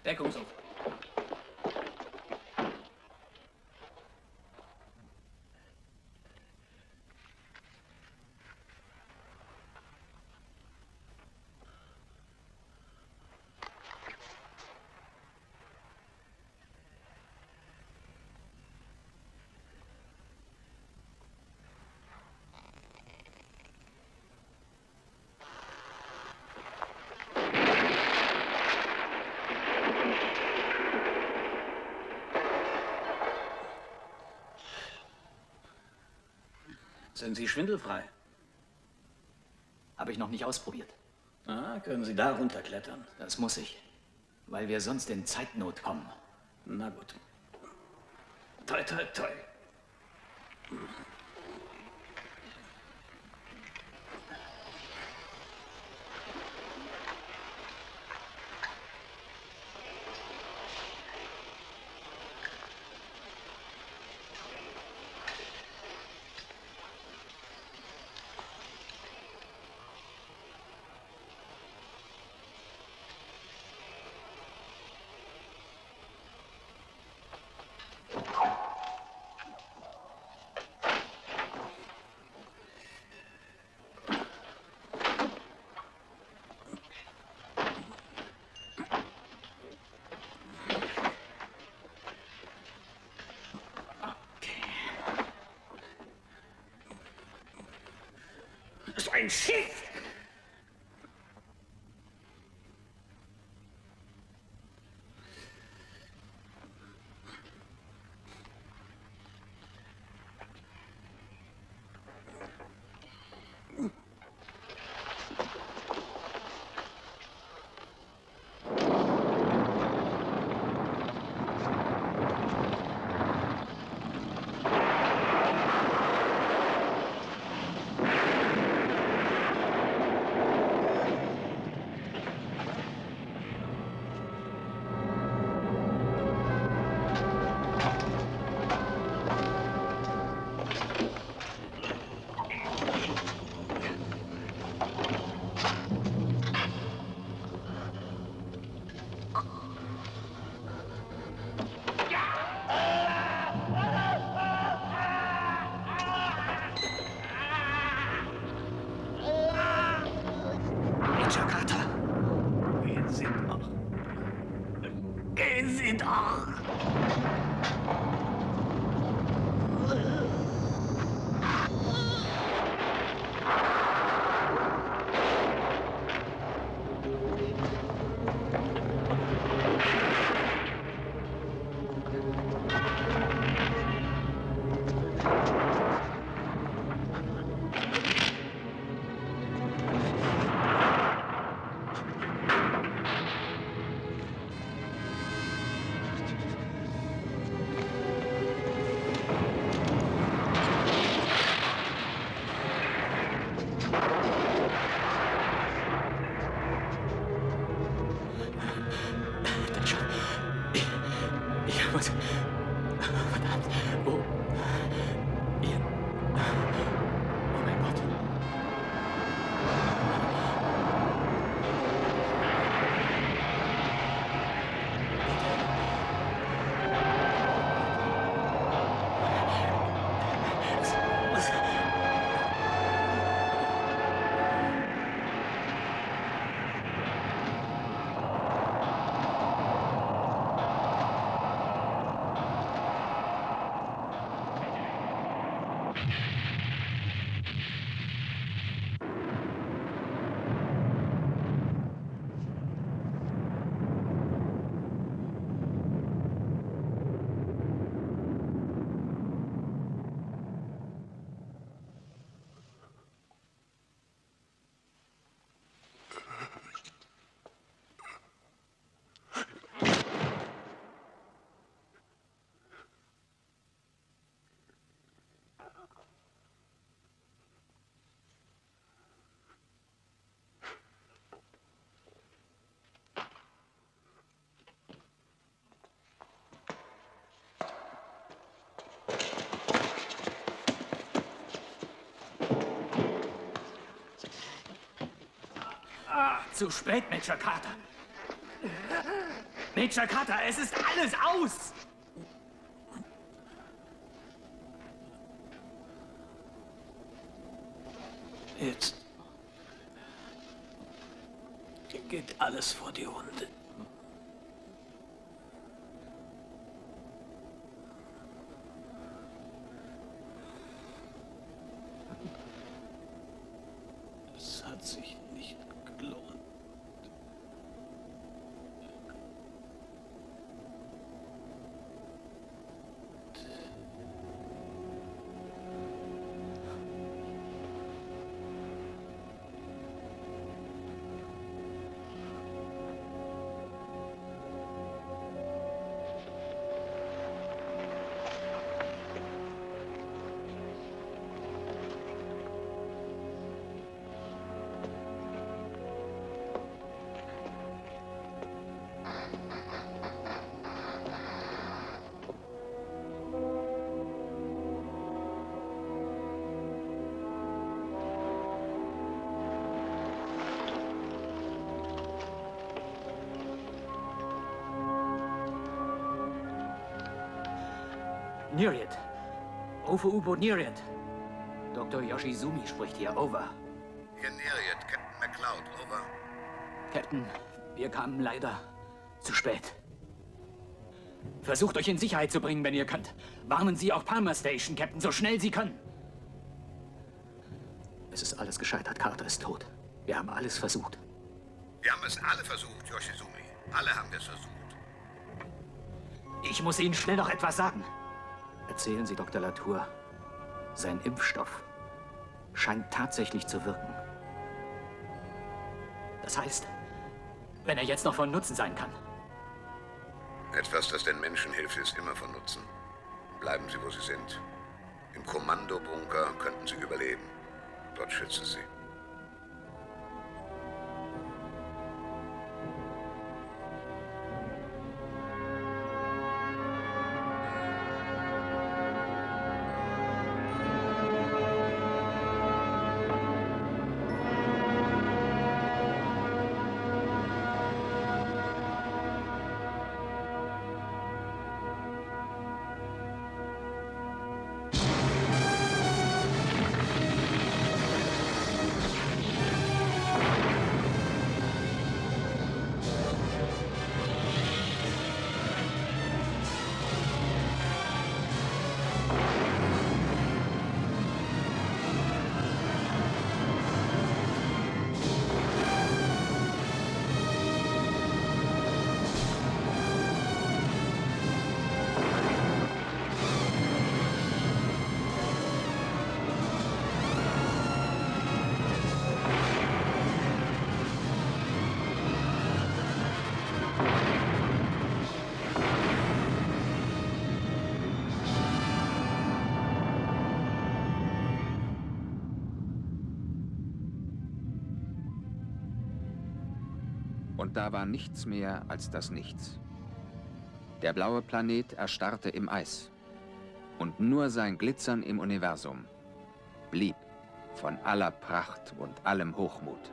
Deckungssuche. Sind Sie schwindelfrei? Habe ich noch nicht ausprobiert. Ah, können Sie da runterklettern? Das muss ich, weil wir sonst in Zeitnot kommen. Na gut. Toi, toi, toi. So ein Schiff! Major Carter! Gehen Sie doch! Gehen Sie doch! Ich muss... Verdammt. Wo? Hier. Oh mein Gott. Zu spät, Major Carter. Major Carter, es ist alles aus! Jetzt geht alles vor die Hunde. Es hat sich nicht gelohnt. Nereid. Over U-Boot Nereid. Dr. Yoshizumi spricht hier. Over. Hier Nereid, Captain McCloud. Over. Captain, wir kamen leider zu spät. Versucht euch in Sicherheit zu bringen, wenn ihr könnt. Warnen Sie auch Palmer Station, Captain, so schnell Sie können. Es ist alles gescheitert. Carter ist tot. Wir haben alles versucht. Wir haben es alle versucht, Yoshizumi. Alle haben wir es versucht. Ich muss Ihnen schnell noch etwas sagen. Erzählen Sie Dr. Latour, sein Impfstoff scheint tatsächlich zu wirken. Das heißt, wenn er jetzt noch von Nutzen sein kann. Etwas, das den Menschen hilft, ist immer von Nutzen. Bleiben Sie, wo Sie sind. Im Kommandobunker könnten Sie überleben. Dort schütze Sie. Und da war nichts mehr als das Nichts. Der blaue Planet erstarrte im Eis. Und nur sein Glitzern im Universum blieb von aller Pracht und allem Hochmut.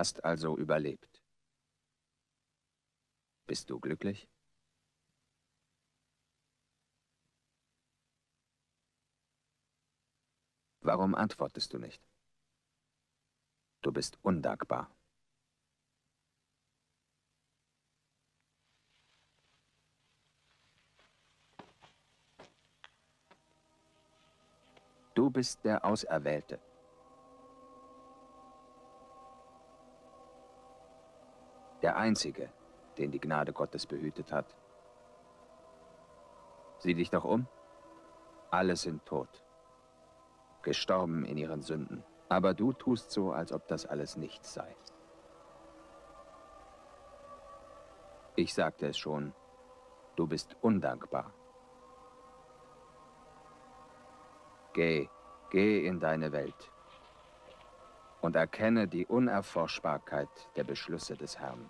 hast also überlebt. Bist du glücklich? Warum antwortest du nicht? Du bist undankbar. Du bist der Auserwählte. Der Einzige, den die Gnade Gottes behütet hat. Sieh dich doch um. Alle sind tot. Gestorben in ihren Sünden. Aber du tust so, als ob das alles nichts sei. Ich sagte es schon, du bist undankbar. Geh in deine Welt und erkenne die Unerforschbarkeit der Beschlüsse des Herrn.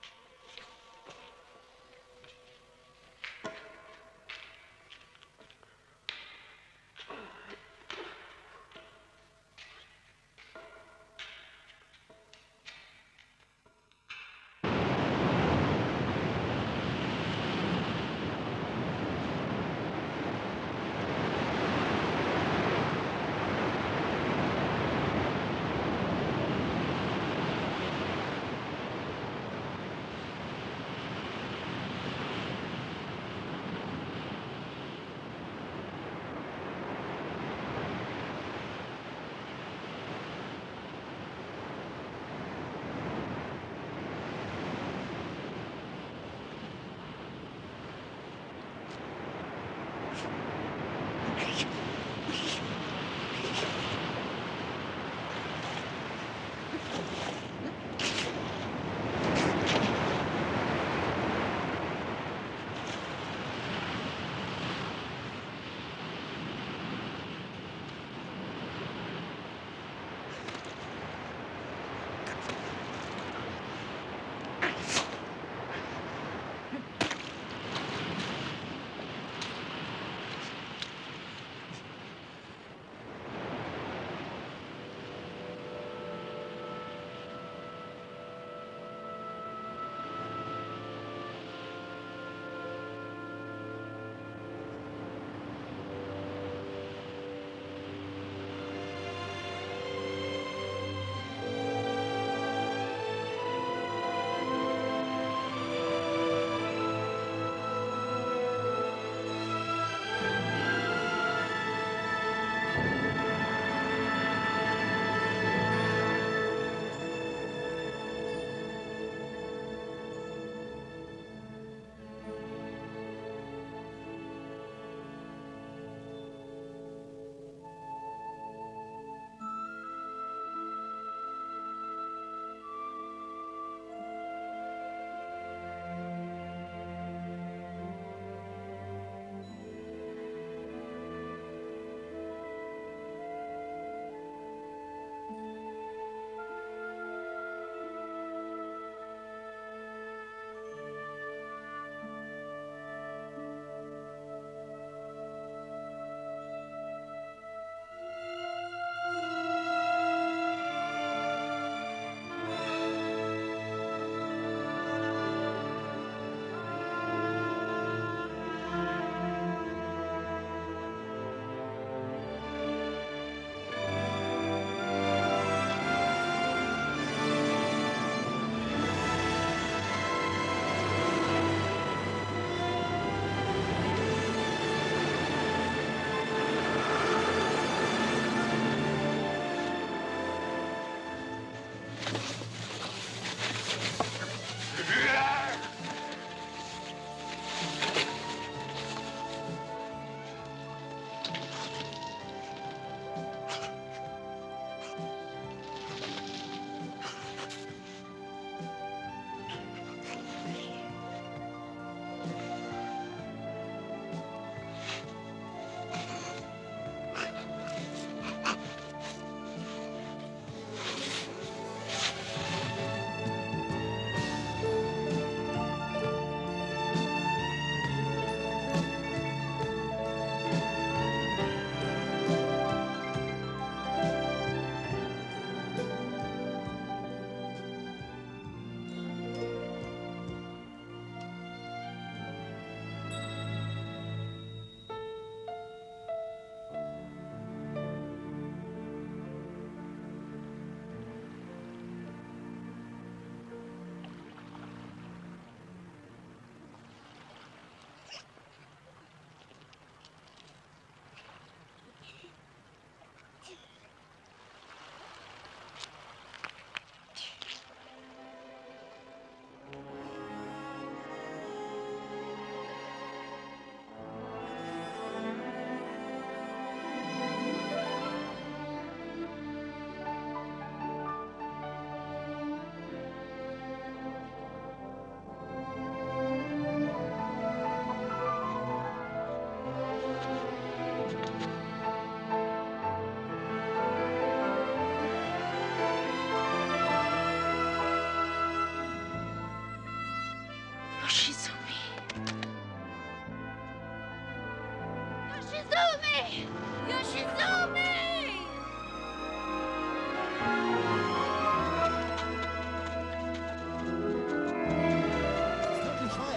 Yoshizumi!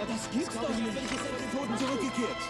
Das gibt's doch nicht! Welches sind die Toten zurückgekehrt?